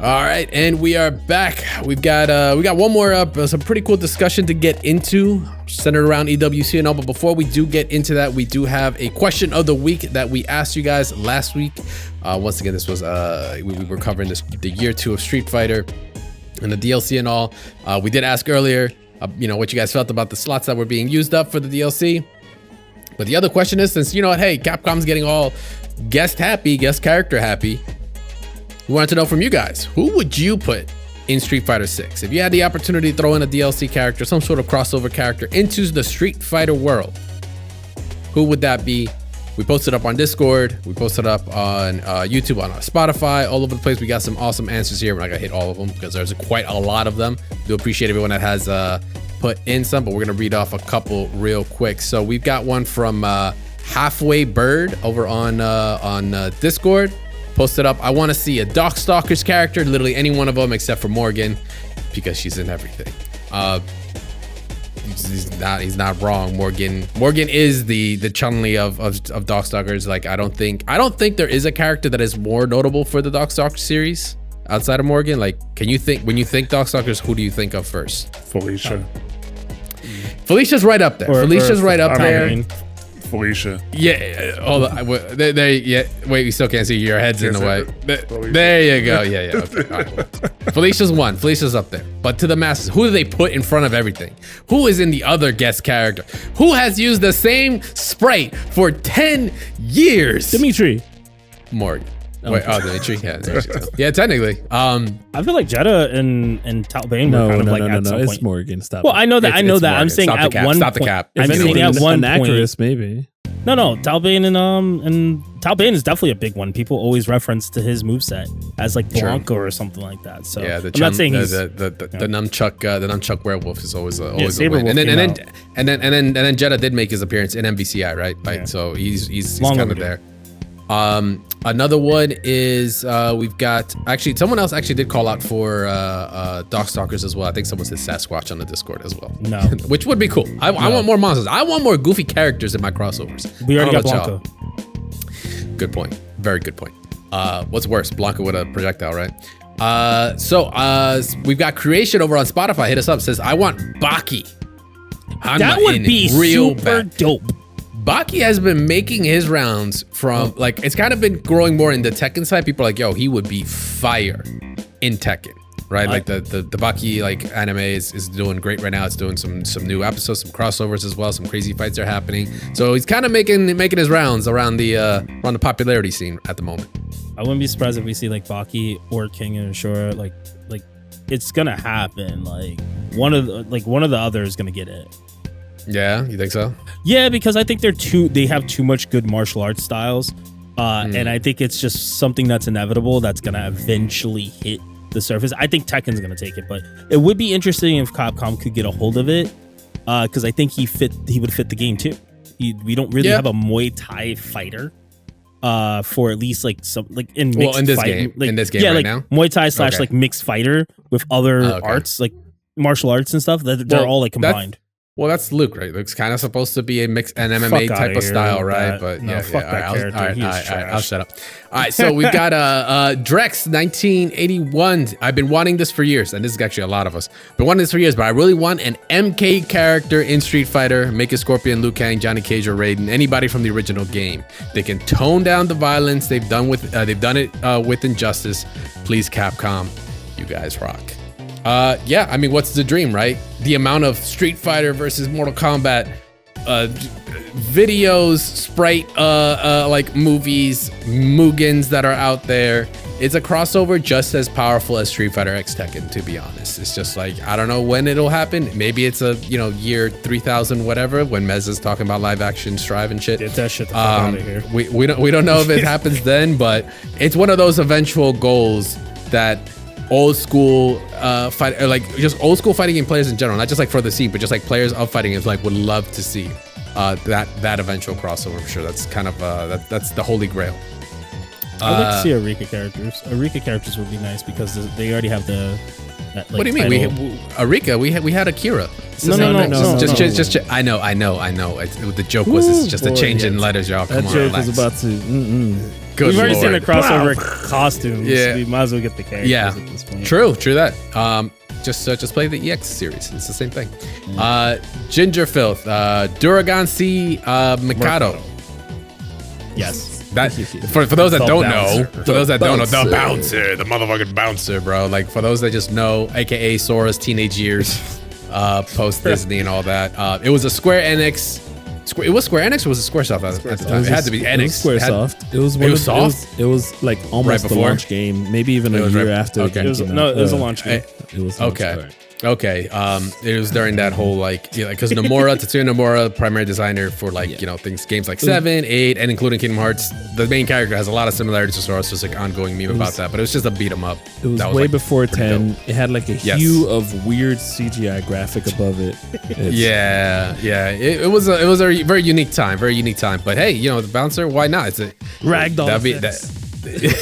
All right, and we are back. We got one more some pretty cool discussion to get into, centered around EWC and all. But before we do get into that, we do have a question of the week that we asked you guys last week. Once again, this was we were covering the year 2 of Street Fighter and the DLC and all. We did ask earlier, what you guys felt about the slots that were being used up for the DLC. But the other question is, since hey, Capcom's getting all guest character happy. We wanted to know from you guys, who would you put in Street Fighter 6? If you had the opportunity to throw in a DLC character, some sort of crossover character into the Street Fighter world, who would that be? We posted up on Discord, we posted up on YouTube, on Spotify, all over the place. We got some awesome answers here. We're not gonna hit all of them because there's quite a lot of them. Do appreciate everyone that has put in some, but we're gonna read off a couple real quick. So we've got one from Halfway Bird over on Discord. Posted up, I want to see a Darkstalkers character, literally any one of them except for Morgan, because she's in everything. He's not wrong. Morgan is the Chun-Li of Darkstalkers. Like I don't think there is a character that is more notable for the Darkstalkers series outside of Morgan. Like, when you think Darkstalkers, who do you think of first? Felicia. Felicia's right up there. Felicia's right up there. Felicia. Yeah, hold on. There, yeah. Wait, you still can't see. Your head's in the way. There you go. Yeah. Okay. All right. Felicia's one. Felicia's up there. But to the masses, who do they put in front of everything? Who is in the other guest character? Who has used the same sprite for 10 years? Dimitri. Morgan. Wait, Dimitri. Yeah, technically. I feel like Jeddah and Talbane were kind of like at some point. It's Morgan. Stop. Well, I know that. I'm saying stop at one stop point. The cap. I'm saying at one point. Anachrus, maybe. No, Talbane and Talbane is definitely a big one. People always reference to his moveset as like Blanco or something like that. So yeah, I'm not saying he's the nunchuck werewolf is always a win. And then Jeddah did make his appearance in MVCI, right? Yeah. So he's kind of there. Another one is we've got someone else did call out for Darkstalkers as well. I think someone said Sasquatch on the Discord as well. No, which would be cool. I want more monsters. I want more goofy characters in my crossovers. We already got Blanco. Good point. Very good point. What's worse, Blanco with a projectile, right? So we've got Creation over on Spotify. Hit us up. Says I want Baki. That would be super dope. Baki has been making his rounds from it's kind of been growing more in the Tekken side. People are like, yo, he would be fire in Tekken, right? Like the Baki anime is doing great right now. It's doing some new episodes, some crossovers as well. Some crazy fights are happening. So he's kind of making his rounds around the popularity scene at the moment. I wouldn't be surprised if we see Baki or King and Ashura. Like it's gonna happen. Like one of the other is gonna get it. Yeah, you think so? Yeah, because I think they have too much good martial arts styles. And I think it's just something that's inevitable that's going to eventually hit the surface. I think Tekken's going to take it, but it would be interesting if Capcom could get a hold of it because I think he would fit the game too. We don't really have a Muay Thai fighter for at least in this game right now? Muay Thai / mixed fighter with other arts, like martial arts and stuff. They're all combined. Well, that's Luke, right? Luke's kind of supposed to be an MMA type of style, right? But I'll shut up. All right, so we've got Drex 1981. I've been wanting this for years, and this is actually a lot of us. Been wanting this for years, but I really want an MK character in Street Fighter. Make it Scorpion, Liu Kang, Johnny Cage, or Raiden. Anybody from the original game. They can tone down the violence. They've done it with Injustice. Please, Capcom, you guys rock. What's the dream, right? The amount of Street Fighter versus Mortal Kombat videos, sprite, movies, Mugans that are out there. It's a crossover just as powerful as Street Fighter X Tekken, to be honest. It's just I don't know when it'll happen. Maybe it's a, year 3000, whatever, when Mezza's talking about live action Strive and shit. Get that shit the fuck out of here. We don't know if it happens then, but it's one of those eventual goals that old school just old school fighting game players in general, not just for the scene, but just players of fighting games would love to see that eventual crossover for sure. That's kind of that's the holy grail. I'd like to see Arika characters. Arika characters would be nice because they already have what do you mean? Arika? We had Akira. No. Just I know. The joke was it's just a change in letters, y'all. Come that joke was about to. Good We've already seen the Lord. crossover costumes. Yeah. We might as well get the characters Yeah. at this point. True that. Just play the EX series. It's the same thing. Ginger Filth, Duragon C, Mikado. Yes. That for those that The don't bouncer. know, for those that don't know, the bouncer, the motherfucking bouncer, bro. Like for those that just know, aka Sora's teenage years, post Disney and all that. It was a Square Enix. It was Square Enix or was it Squaresoft at the time? It had to be Enix. It was SquareSoft. It was one It was soft? It was like almost Right the before? launch game, maybe even a was year right- after. okay. the game It was, came no, out. it was a launch game. It was Okay. launched. Okay. It was during that whole because Nomura, Tetsuya Nomura, primary designer for games like 7, 8, and including Kingdom Hearts. The main character has a lot of similarities to Sora, so it's like ongoing meme about that. But it was just a beat 'em up. It was That way like, before pretty 10. dope. It had like a Yes. hue of weird CGI graphic above it. Yeah. It was a very unique time. But hey, the bouncer, why not? It's a Ragdoll that'd be effects.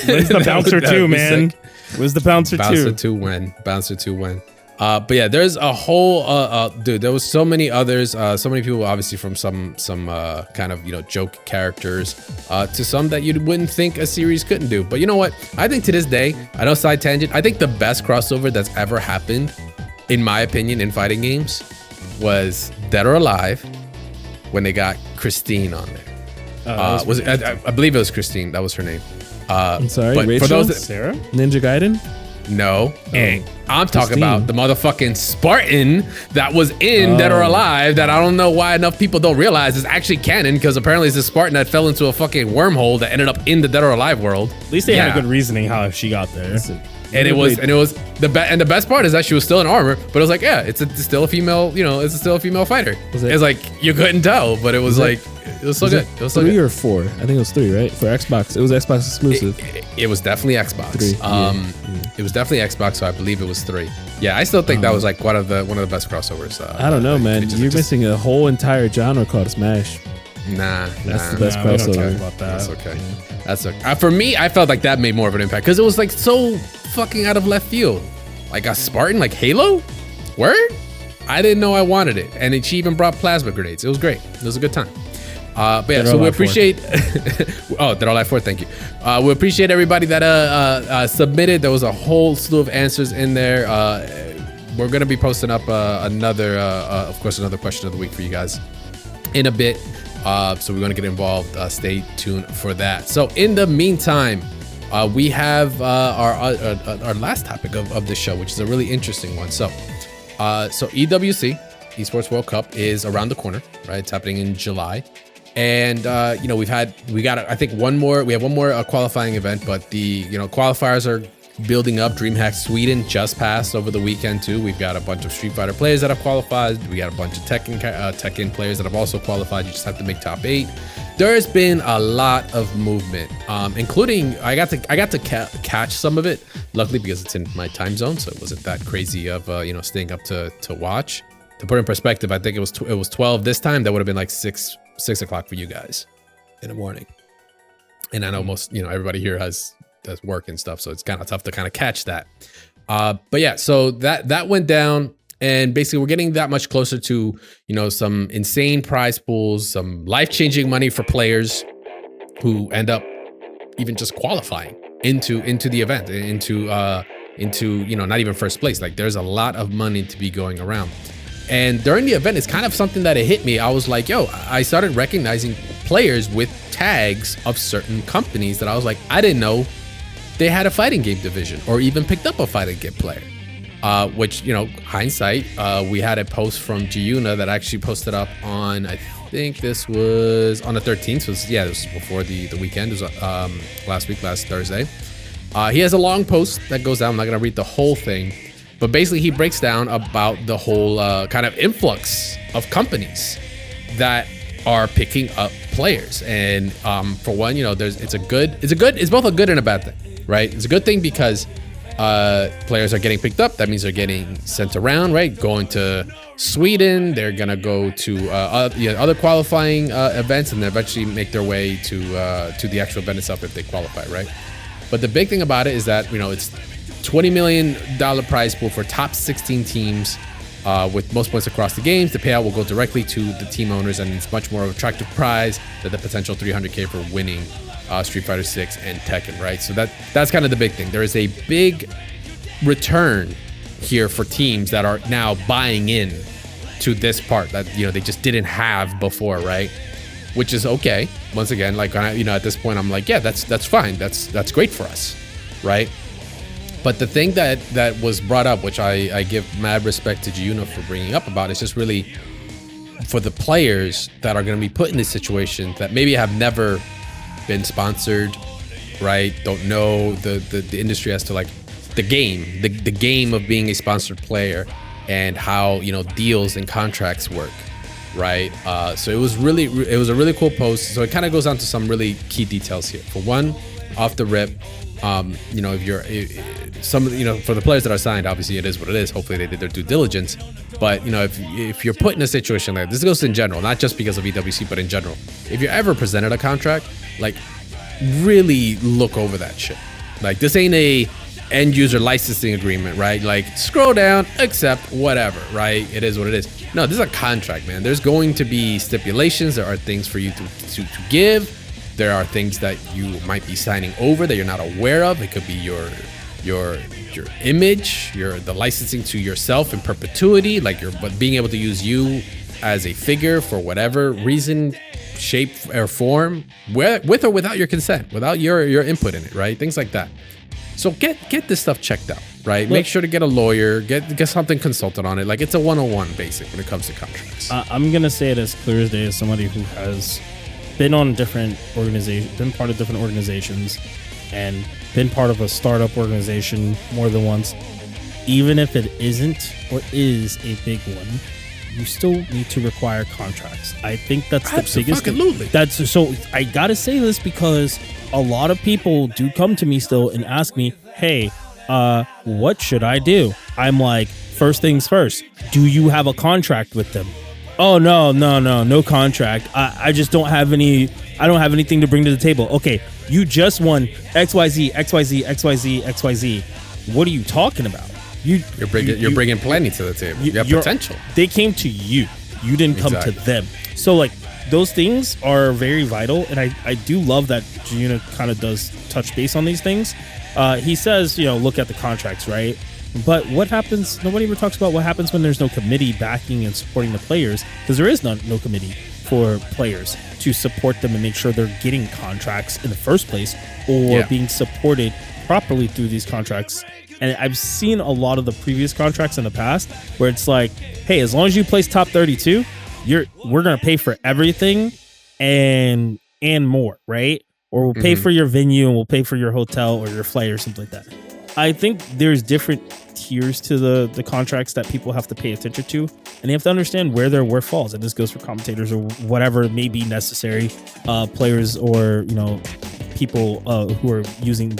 Where's the bouncer that'd too, be man? sick. Where's the bouncer Bouncer too? 2 win. Bouncer 2 win. But yeah, there's a whole dude. There was so many others. So many people, obviously, from some kind of joke characters to some that you wouldn't think a series couldn't do. But you know what? I think to this day, I know side tangent. I think the best crossover that's ever happened, in my opinion, in fighting games, was Dead or Alive when they got Christine on there. I believe it was Christine. That was her name. I'm sorry, but Rachel? for those that, Sarah? Ninja Gaiden? no, I'm talking Christine. about the motherfucking Spartan that was in Dead or Alive that I don't know why enough people don't realize is actually canon, because apparently it's a Spartan that fell into a fucking wormhole that ended up in the Dead or Alive world. At least they had a good reasoning how she got there. And it was the best part is that she was still in armor, but it was like, yeah, it's still a female, it's still a female fighter. It's like you couldn't tell, but it was like it was so good. It was so 3 good. or 4? I think it was 3, right? For Xbox. It was Xbox exclusive. It was definitely Xbox. 3, It was definitely Xbox, so I believe it was 3. Yeah, I still think that was like one of the best crossovers. I don't know, man. You're just- missing a whole entire genre called Smash. Nah, That's the best Nah, we don't crossover. talk about that. That's okay. That's okay. For me, I felt like that made more of an impact because it was like so fucking out of left field. Like a Spartan, like Halo? Word? I didn't know I wanted it. And then she even brought plasma grenades. It was great. It was a good time. But yeah, so we appreciate. Oh, Dead or Alive 4, thank you. We appreciate everybody that submitted. There was a whole slew of answers in there. We're gonna be posting up another question of the week for you guys in a bit. So we're gonna get involved. Stay tuned for that. So in the meantime, we have our last topic of the show, which is a really interesting one. So EWC, Esports World Cup, is around the corner, right? It's happening in July. And we have one more qualifying event, but the qualifiers are building up. DreamHack Sweden just passed over the weekend too. We've got a bunch of Street Fighter players that have qualified. We got a bunch of Tekken players that have also qualified. You just have to make top 8. There's been a lot of movement, including I got to catch some of it. Luckily, because it's in my time zone, so it wasn't that crazy of staying up to watch. To put in perspective, I think it was 12 this time. That would have been like 6 o'clock for you guys in the morning. And I know most everybody here has work and stuff, so it's kind of tough to kind of catch that. But yeah, so that went down, and basically we're getting that much closer to some insane prize pools, some life-changing money for players who end up even just qualifying into the event, into not even first place. Like there's a lot of money to be going around. And during the event, it's kind of something that it hit me. I was like, I started recognizing players with tags of certain companies that I was like, I didn't know they had a fighting game division or even picked up a fighting game player. Which, hindsight, we had a post from Giuna that actually posted up on, I think this was on the 13th. So this was before the weekend. It was last Thursday. He has a long post that goes down. I'm not going to read the whole thing. But basically, he breaks down about the whole kind of influx of companies that are picking up players. And for one, it's both a good and a bad thing, right? It's a good thing because players are getting picked up. That means they're getting sent around, right? Going to Sweden, they're gonna go to other qualifying events, and then eventually make their way to the actual event itself if they qualify, right? But the big thing about it is that it's $20 million prize pool for top 16 teams with most points across the games. The payout will go directly to the team owners, and it's much more of an attractive prize than the potential $300K for winning Street Fighter 6 and Tekken, right? So that's kind of the big thing. There is a big return here for teams that are now buying in to this part that they just didn't have before, right? Which is okay. Once again, like at this point, I'm like, yeah, that's fine. That's great for us, right? But the thing that was brought up, which I give mad respect to Giuna for bringing up about, is just really for the players that are going to be put in this situation that maybe have never been sponsored, right? Don't know the industry as to like the game of being a sponsored player and how deals and contracts work, right? So it was a really cool post. So it kind of goes on to some really key details here. For one, off the rip, if you're for the players that are signed, obviously it is what it is. Hopefully they did their due diligence. But if you're put in a situation like this, goes in general, not just because of EWC, but in general. If you're ever presented a contract, like really look over that shit. Like this ain't a end user licensing agreement, right? Like scroll down, accept, whatever, right? It is what it is. No, this is a contract, man. There's going to be stipulations. There are things for you to give. There are things that you might be signing over that you're not aware of. It could be your image, the licensing to yourself in perpetuity, like being able to use you as a figure for whatever reason, shape or form, with or without your consent, without your input in it, right? Things like that. So get this stuff checked out, right? Make sure to get a lawyer, get something consulted on it. Like it's a 101 basic when it comes to contracts. I'm gonna say it as clear as day as somebody who has been on different organizations, been part of different organizations, and been part of a startup organization more than once. Even if it isn't or is a big one, you still need to require contracts. I think that's the biggest thing. So I gotta say this because a lot of people do come to me still and ask me, hey, what should I do? I'm like, first things first, do you have a contract with them? Oh, no contract. I just don't have I don't have anything to bring to the table. Okay, you just won XYZ. What are you talking about? You're bringing plenty to the table. You have potential. They came to you. You didn't come to them. So like those things are very vital. And I do love that Giuna kind of does touch base on these things. He says, look at the contracts, right? But what happens? Nobody ever talks about what happens when there's no committee backing and supporting the players, because there is no committee for players to support them and make sure they're getting contracts in the first place or being supported properly through these contracts. And I've seen a lot of the previous contracts in the past where it's like, hey, as long as you place top 32, we're gonna pay for everything and more, right? Or we'll pay for your venue and we'll pay for your hotel or your flight or something like that. I think there's different tiers to the contracts that people have to pay attention to, and they have to understand where their work falls. And this goes for commentators or whatever may be necessary, players or people who are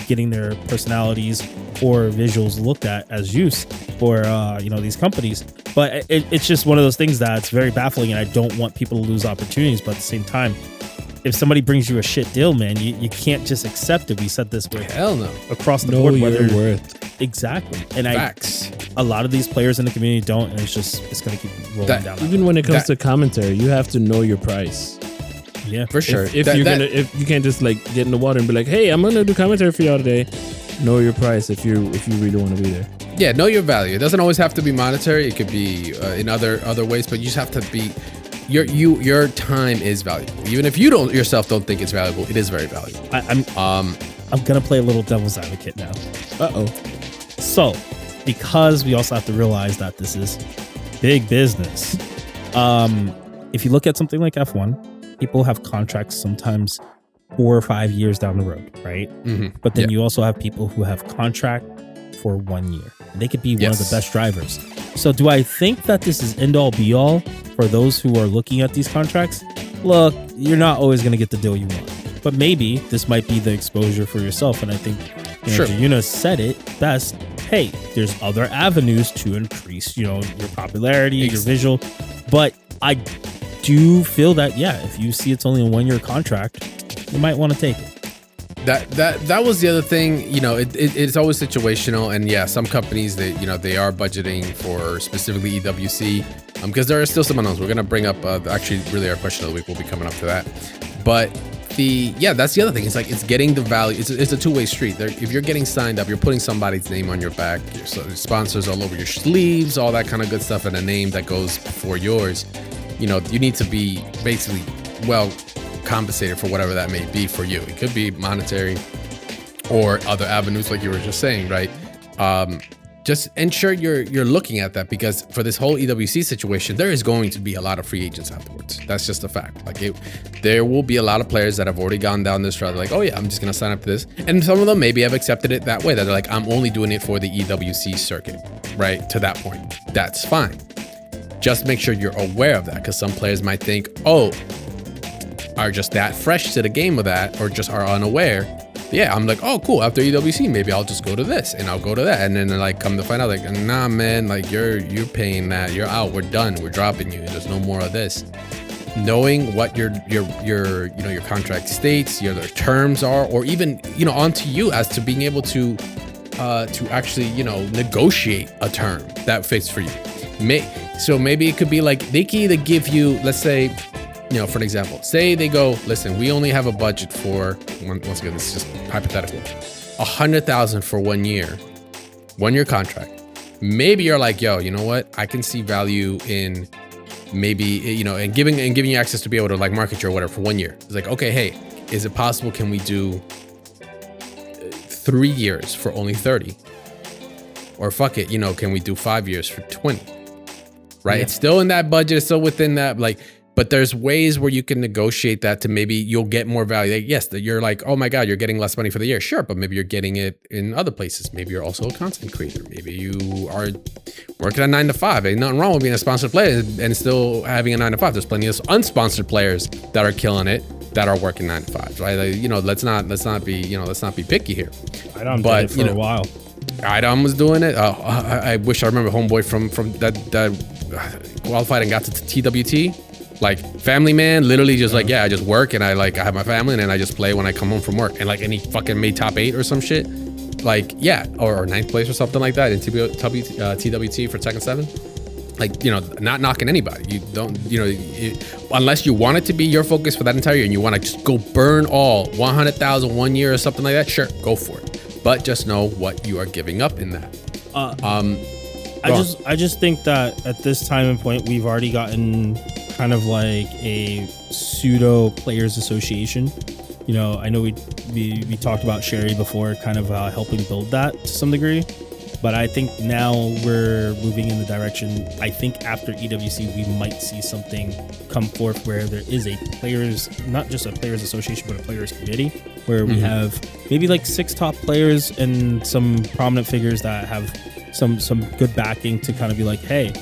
getting their personalities or visuals looked at as use for these companies. But it's just one of those things that's very baffling, and I don't want people to lose opportunities. But at the same time, if somebody brings you a shit deal, man, you can't just accept it. We said this with hell no across the board. Whether your worth. Exactly. And facts. A lot of these players in the community don't, and it's going to keep rolling down. Even when it comes to commentary, you have to know your price. Yeah, for sure. If you can't just like get in the water and be like, hey, I'm gonna do commentary for y'all today. Know your price if you really want to be there. Yeah, know your value. It doesn't always have to be monetary. It could be in other ways, but you just have to be. Your time is valuable. Even if you don't think it's valuable, it is very valuable. I'm gonna play a little devil's advocate now. So, because we also have to realize that this is big business. If you look at something like F1, people have contracts sometimes 4 or 5 years down the road, right? Mm-hmm. But then you also have people who have contract for 1 year. They could be one of the best drivers. So do I think that this is end all be all for those who are looking at these contracts? Look, you're not always going to get the deal you want, but maybe this might be the exposure for yourself. And I think Giuna said it best. Hey, there's other avenues to increase, your popularity, your visual. But I do feel that, if you see it's only a 1 year contract, you might want to take it. That was the other thing. It's always situational, and some companies they are budgeting for specifically EWC because there are still some unknowns. We're gonna bring up actually really our question of the week will be coming up to that. But that's the other thing. It's like it's getting the value. It's a two-way street. If you're getting signed up, you're putting somebody's name on your back. Your sponsors all over your sleeves, all that kind of good stuff, and a name that goes before yours. You know, you need to be basically well compensated for whatever that may be for you. It could be monetary or other avenues, like you were just saying, right? Just ensure you're looking at that, because for this whole EWC situation, there is going to be a lot of free agents afterwards. That's just a fact. Like there will be a lot of players that have already gone down this route. Like, oh yeah, I'm just gonna sign up to this, and some of them maybe have accepted it that way. That they're like, I'm only doing it for the EWC circuit, right? To that point, that's fine. Just make sure you're aware of that, because some players might think, oh, are just that fresh to the game of that, or just are unaware. Yeah, I'm like, oh, cool. After EWC, maybe I'll just go to this and I'll go to that. And then like come to find out, like, nah, man, like you're paying that. You're out. We're done. We're dropping you. There's no more of this. Knowing what your contract states, your terms are, or even, onto you as to being able to actually, negotiate a term that fits for you. So maybe it could be like they can either give you, let's say, for an example, say they go, listen, we only have a budget for, once again, this is just hypothetical, 100,000 for 1 year contract. Maybe you're like, yo, you know what? I can see value in maybe, and giving you access to be able to like market you or whatever for 1 year. It's like, okay, hey, is it possible? Can we do 3 years for only 30? Or fuck it, can we do 5 years for 20? Right? Yeah. It's still in that budget. It's still within that, like, but there's ways where you can negotiate that to maybe you'll get more value. Like, yes, you're like, oh my God, you're getting less money for the year. Sure, but maybe you're getting it in other places. Maybe you're also a content creator. Maybe you are working a 9 to 5. Ain't nothing wrong with being a sponsored player and still having a 9 to 5. There's plenty of unsponsored players that are killing it that are working 9 to 5. Right? Like, let's not be picky here. I done did it for a while. Idom was doing it. I wish I remember homeboy from that qualified and got to TWT. Like family man, literally just like, yeah, I just work and I have my family and then I just play when I come home from work, and he fucking made top 8 or some shit. Like, yeah, or 9th place or something like that in TWT for Tekken 7. Like, not knocking anybody. You don't, unless you want it to be your focus for that entire year and you want to just go burn all 100,000 1 year or something like that, sure, go for it. But just know what you are giving up in that. I just think that at this time and point, we've already gotten kind of like a pseudo players association. I know we talked about Sherry before, kind of helping build that to some degree, but I think now we're moving in the direction. I think after EWC, we might see something come forth where there is a players, not just a players association, but a players committee, where we have maybe like 6 top players and some prominent figures that have some good backing to kind of be like, hey,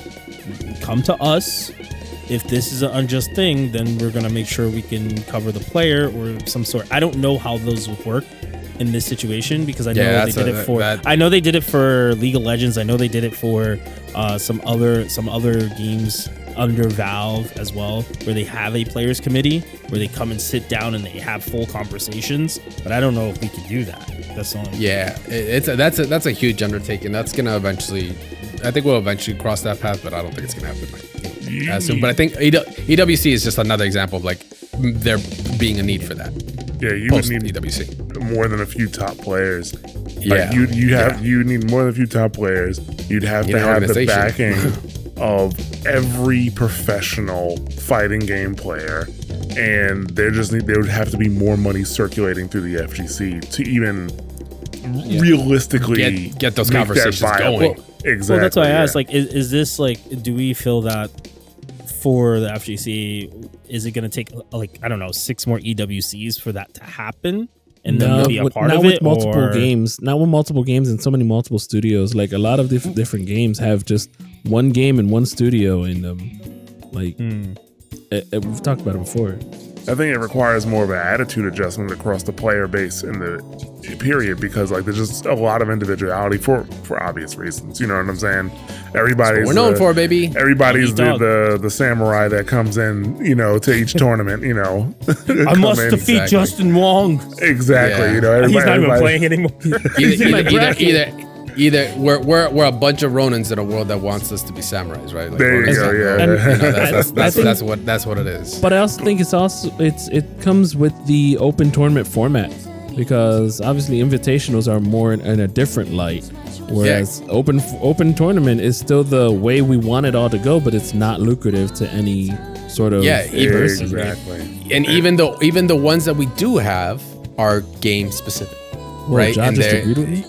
come to us. If this is an unjust thing, then we're going to make sure we can cover the player or some sort. I don't know how those would work in this situation, because I know I know they did it for League of Legends. I know they did it for some other games under Valve as well, where they have a players committee where they come and sit down and they have full conversations. But I don't know if we can do that. That's all. Yeah, that's a huge undertaking. That's gonna eventually, I think we'll eventually cross that path, but I don't think it's gonna happen as soon. But I think EWC is just another example of like there being a need for that. Yeah, you would need EWC more than a few top players. Yeah, like you need more than a few top players. You'd have to have the backing of every professional fighting game player, and there would have to be more money circulating through the FGC to even realistically get those conversations going. Exactly. Well, that's why I asked. Like, is this like? Do we feel that for the FGC, is it going to take like 6 more EWCs for that to happen? And then be a part of it, not with multiple games and so many multiple studios. Like a lot of different games have just one game and one studio in them. Like we've talked about it before. I think it requires more of an attitude adjustment across the player base in the period, because like there's just a lot of individuality for obvious reasons. You know what I'm saying? Everybody's we're known for, baby. Everybody's the samurai that comes in, to each tournament. I must defeat Justin Wong. Exactly. Yeah. He's not even playing anymore. either we're a bunch of Ronins in a world that wants us to be samurais, right? Like, There you go. Yeah. That's what it is. But I also think it comes with the open tournament format, because obviously invitationals are more in a different light, whereas open tournament is still the way we want it all to go, but it's not lucrative to any sort of person. Exactly. And even the ones that we do have are game specific, right? John and just agreed with me.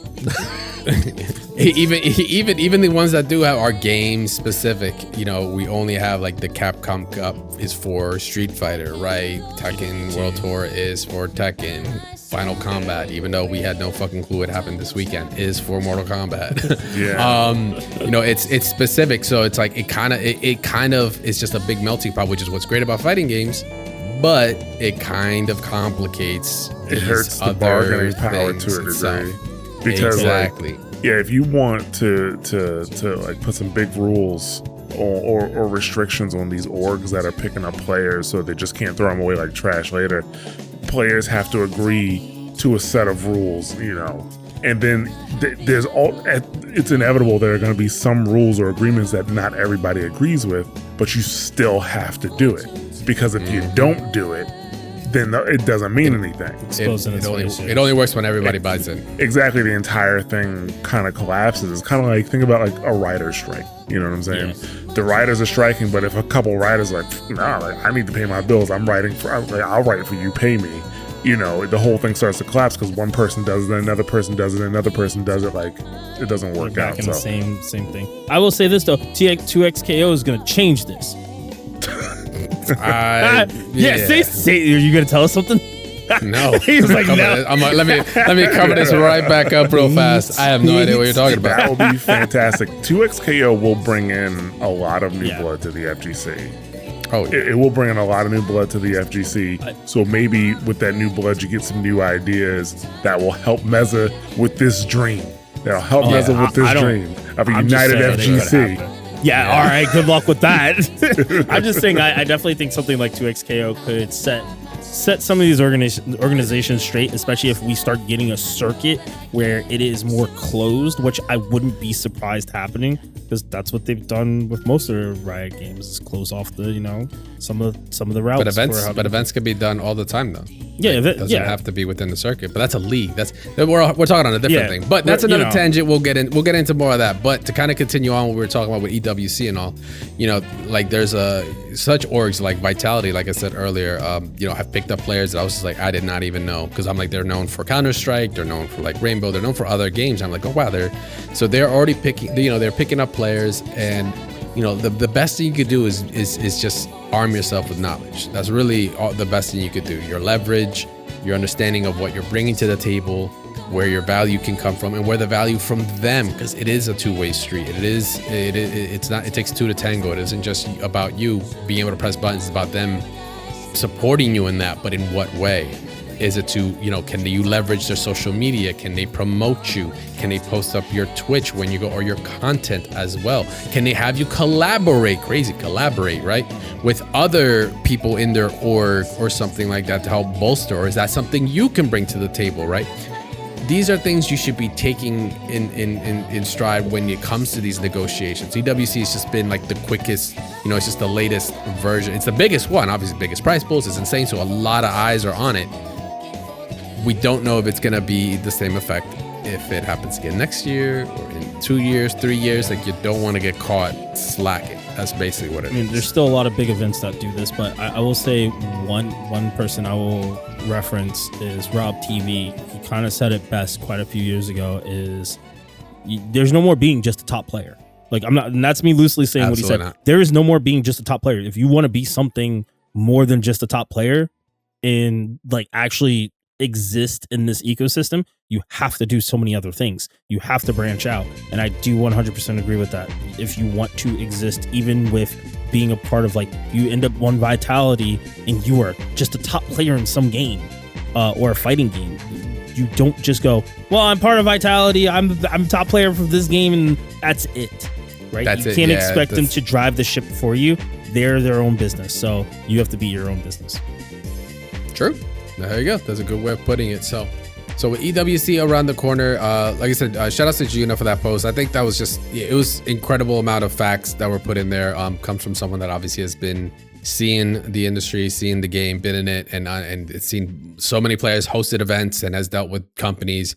even the ones that do have are game specific. You know, we only have like the Capcom Cup is for Street Fighter, right? Tekken World Tour is for Tekken. Final Combat, even though we had no fucking clue what happened this weekend, is for Mortal Kombat. You know, it's specific, so it's like it kind of is just a big melting pot, which is what's great about fighting games. But it kind of complicates. It hurts the bargaining power to a degree. Because exactly. If you want to like put some big rules or restrictions on these orgs that are picking up players so they just can't throw them away like trash later, players have to agree to a set of rules, you know. And then it's inevitable there are going to be some rules or agreements that not everybody agrees with, but you still have to do it. Because if you don't do it, then it doesn't mean anything. It only works when everybody buys in. Exactly. The entire thing kind of collapses. It's kind of like, think about like a writer's strike. You know what I'm saying? Yeah. The writers are striking, but if a couple writers are like, nah, like, I need to pay my bills. I'll write for you, pay me. You know, the whole thing starts to collapse because one person does it, another person does it, another person does it. Like, it doesn't work out. The same thing. I will say this though, 2XKO is going to change this. Say, are you gonna tell us something? No. He's like, no. I'm like, let me cover this right back up real fast. I have no idea what you're talking about. That will be fantastic. 2XKO will bring in a lot of new blood to the FGC. Oh, yeah. It will bring in a lot of new blood to the FGC. So maybe with that new blood, you get some new ideas that will help Mezza with this dream. That'll help Mezza with this dream of a united FGC. Yeah, all right, good luck with that. I'm just saying, I definitely think something like 2XKO could set some of these organizations straight, especially if we start getting a circuit where it is more closed, which I wouldn't be surprised happening, because that's what they've done with most of their Riot games, is close off the, you know, some of the routes. But events can be done all the time though. Yeah, it doesn't have to be within the circuit, but that's a league. We're talking on a different thing. But that's another tangent. We'll get into more of that. But to kind of continue on what we were talking about with EWC and all, you know, like there's such orgs like Vitality, like I said earlier, you know, have picked up players that I was just like, I did not even know, because I'm like, they're known for Counter-Strike, they're known for like Rainbow, they're known for other games. I'm like, oh wow, they're already picking, you know, they're picking up players, and you know, the best thing you could do is just arm yourself with knowledge. That's really the best thing you could do. Your leverage, your understanding of what you're bringing to the table, where your value can come from, and where the value from them, because it is a two-way street. It takes two to tango. It isn't just about you being able to press buttons. It's about them supporting you in that, but in what way? Is it to, you know, can you leverage their social media? Can they promote you? Can they post up your Twitch when you go, or your content as well? Can they have you collaborate, right? With other people in their org or something like that to help bolster? Or is that something you can bring to the table, right? These are things you should be taking in stride when it comes to these negotiations. EWC has just been like the quickest, you know, it's just the latest version. It's the biggest one, obviously biggest prize pools. It's insane, so a lot of eyes are on it. We don't know if it's going to be the same effect if it happens again next year or in 2 years, 3 years. Like, you don't want to get caught slacking. That's basically what it is. I mean, there's still a lot of big events that do this, but I will say one person I will reference is Rob TV. He kind of said it best quite a few years ago, is there's no more being just a top player. Like, I'm not, and that's me loosely saying Absolutely what he said. not. There is no more being just a top player. If you want to be something more than just a top player and like actually exist in this ecosystem, you have to do so many other things. You have to branch out. And I do 100% agree with that. If you want to exist, even with being a part of, like, you end up on Vitality and you are just a top player in some game or a fighting game, you don't just go, well, I'm part of Vitality, I'm top player for this game, and that's it, right? You can't expect them to drive the ship for you. They're their own business, so you have to be your own business. True. There you go. That's a good way of putting it. So So with EWC around the corner, like I said, shout out to Gina for that post. I think that was it was incredible amount of facts that were put in there. Comes from someone that obviously has been seeing the industry, seeing the game, been in it, and it's seen so many players, hosted events, and has dealt with companies.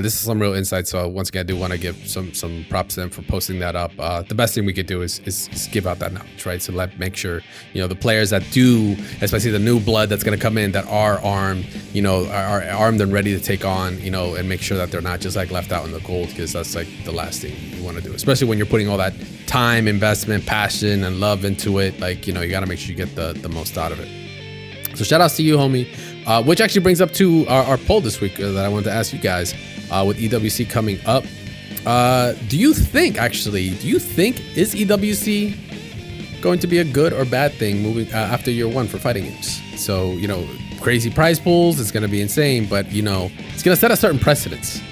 This is some real insight. So once again, I do want to give some props to them for posting that up. The best thing we could do is give out that knowledge, right? So make sure, the players that do, especially the new blood that's going to come in that are armed, are armed and ready to take on, and make sure that they're not just like left out in the cold, because that's like the last thing you want to do, especially when you're putting all that time, investment, passion, and love into it. Like, you got to make sure you get the most out of it. So shout outs to you, homie. Which actually brings up to our poll this week that I wanted to ask you guys. With EWC coming up, do you think is EWC going to be a good or bad thing moving after year one for fighting games? So, crazy prize pools, it's going to be insane, but it's going to set a certain precedence.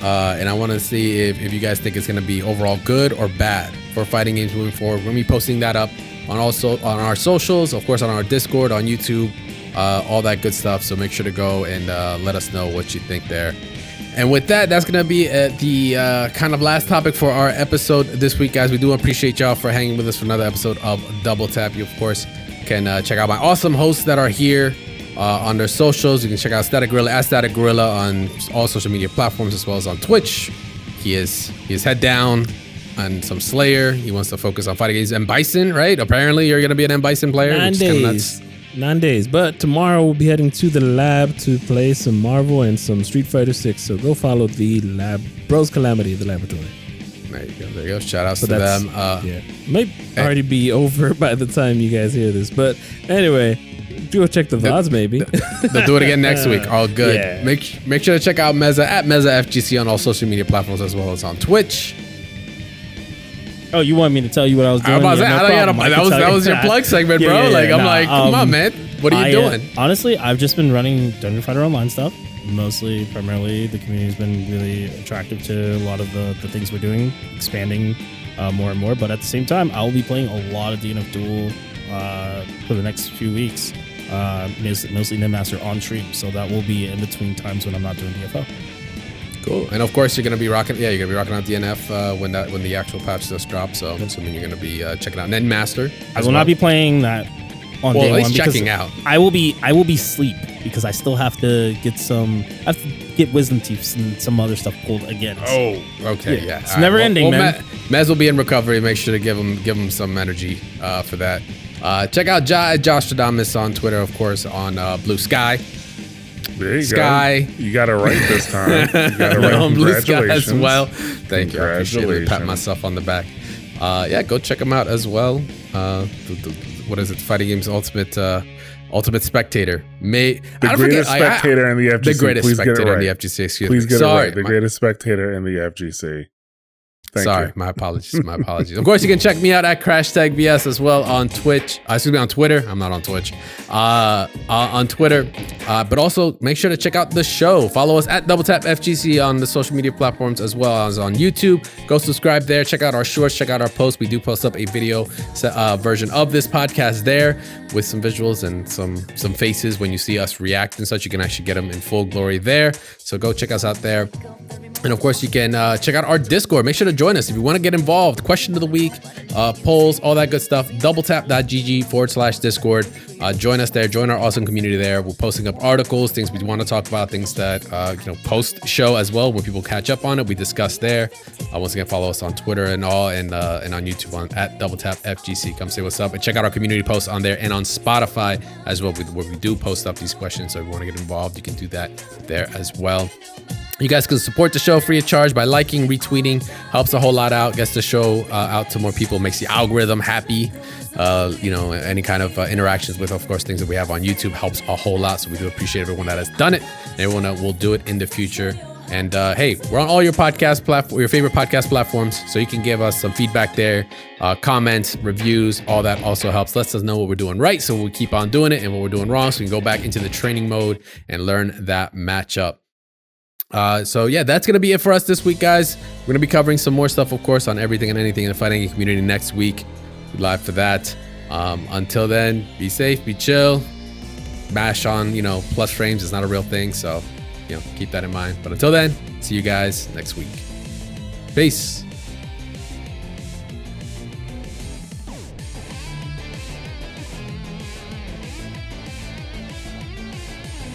And I want to see if you guys think it's going to be overall good or bad for fighting games moving forward. We're going to be posting that up on our socials, of course, on our Discord, on YouTube, all that good stuff. So make sure to go and let us know what you think there. And with that, that's going to be the kind of last topic for our episode this week, guys. We do appreciate y'all for hanging with us for another episode of Double Tap. You, of course, can check out my awesome hosts that are here on their socials. You can check out StaticGorilla at StaticGorilla on all social media platforms, as well as on Twitch. He is head down on some Slayer. He wants to focus on fighting games. And Bison, right? Apparently, you're going to be an M Bison player. 9 days. 9 days, but tomorrow we'll be heading to the lab to play some Marvel and some Street Fighter 6. So go follow the lab, Bros Calamity, the laboratory. There you go. Shout outs to them. Might already be over by the time you guys hear this, but anyway, go check the VODs maybe. They'll do it again next week. All good. Yeah. Make sure to check out Mezza at Mezza FGC on all social media platforms, as well as on Twitch. Oh, you want me to tell you what I was doing? That was your plug segment, bro. Come on, man. What are you doing? Honestly, I've just been running Dungeon Fighter Online stuff. Primarily, the community's been really attractive to a lot of the things we're doing, expanding more and more. But at the same time, I will be playing a lot of DNF Duel for the next few weeks, mostly Ninmaster on stream. So that will be in between times when I'm not doing DFO. Cool. And of course, you're gonna be rocking out DNF when the actual patch does drop. So I'm assuming you're gonna be checking out Ninmaster. I will not be playing that on day one. Checking out. I will be asleep because I still have to get wisdom teeth and some other stuff pulled again. Oh, okay, yeah. It's never ending, man. Mez will be in recovery. Make sure to give him some energy for that. Check out Jostradamus on Twitter, of course, on Blue Sky. There you Sky. Go. You got it right this time. You got it right. On Blue Sky as well. Thank you. I appreciate it. Pat myself on the back. Go check them out as well. What is it? Fighting Games Ultimate Spectator. The greatest spectator in the FGC. The greatest spectator in the FGC. Excuse me. Please get it right. The greatest spectator in the FGC. Thank you. My apologies. Of course, you can check me out at Crashtag BS as well on Twitch. On Twitter. I'm not on Twitch. On Twitter. But also make sure to check out the show. Follow us at Double Tap FGC on the social media platforms, as well as on YouTube. Go subscribe there. Check out our shorts. Check out our posts. We do post up a video version of this podcast there with some visuals and some faces when you see us react and such. You can actually get them in full glory there. So go check us out there. And of course, you can check out our Discord. Make sure to join us if you want to get involved. Question of the week, polls, all that good stuff. Doubletap.gg/Discord. Join us there. Join our awesome community there. We're posting up articles, things we want to talk about, things that post show as well. When people catch up on it, we discuss there. Once again, follow us on Twitter and all, and on YouTube at DoubleTapFGC. Come say what's up and check out our community posts on there and on Spotify as well, where we do post up these questions. So if you want to get involved, you can do that there as well. You guys can support the show free of charge by liking, retweeting. Helps a whole lot out. Gets the show out to more people. Makes the algorithm happy. Any kind of interactions with, of course, things that we have on YouTube helps a whole lot. So we do appreciate everyone that has done it and everyone that will do it in the future. And hey, we're on all your your favorite podcast platforms, so you can give us some feedback there, comments, reviews, all that also helps. Lets us know what we're doing right, so we'll keep on doing it, and what we're doing wrong, so we can go back into the training mode and learn that matchup. So yeah, that's gonna be it for us this week, guys. We're gonna be covering some more stuff, of course, on everything and anything in the fighting community next week. We're live for that. Until then, be safe, be chill. Bash on, plus frames is not a real thing, so keep that in mind. But until then, see you guys next week. Peace.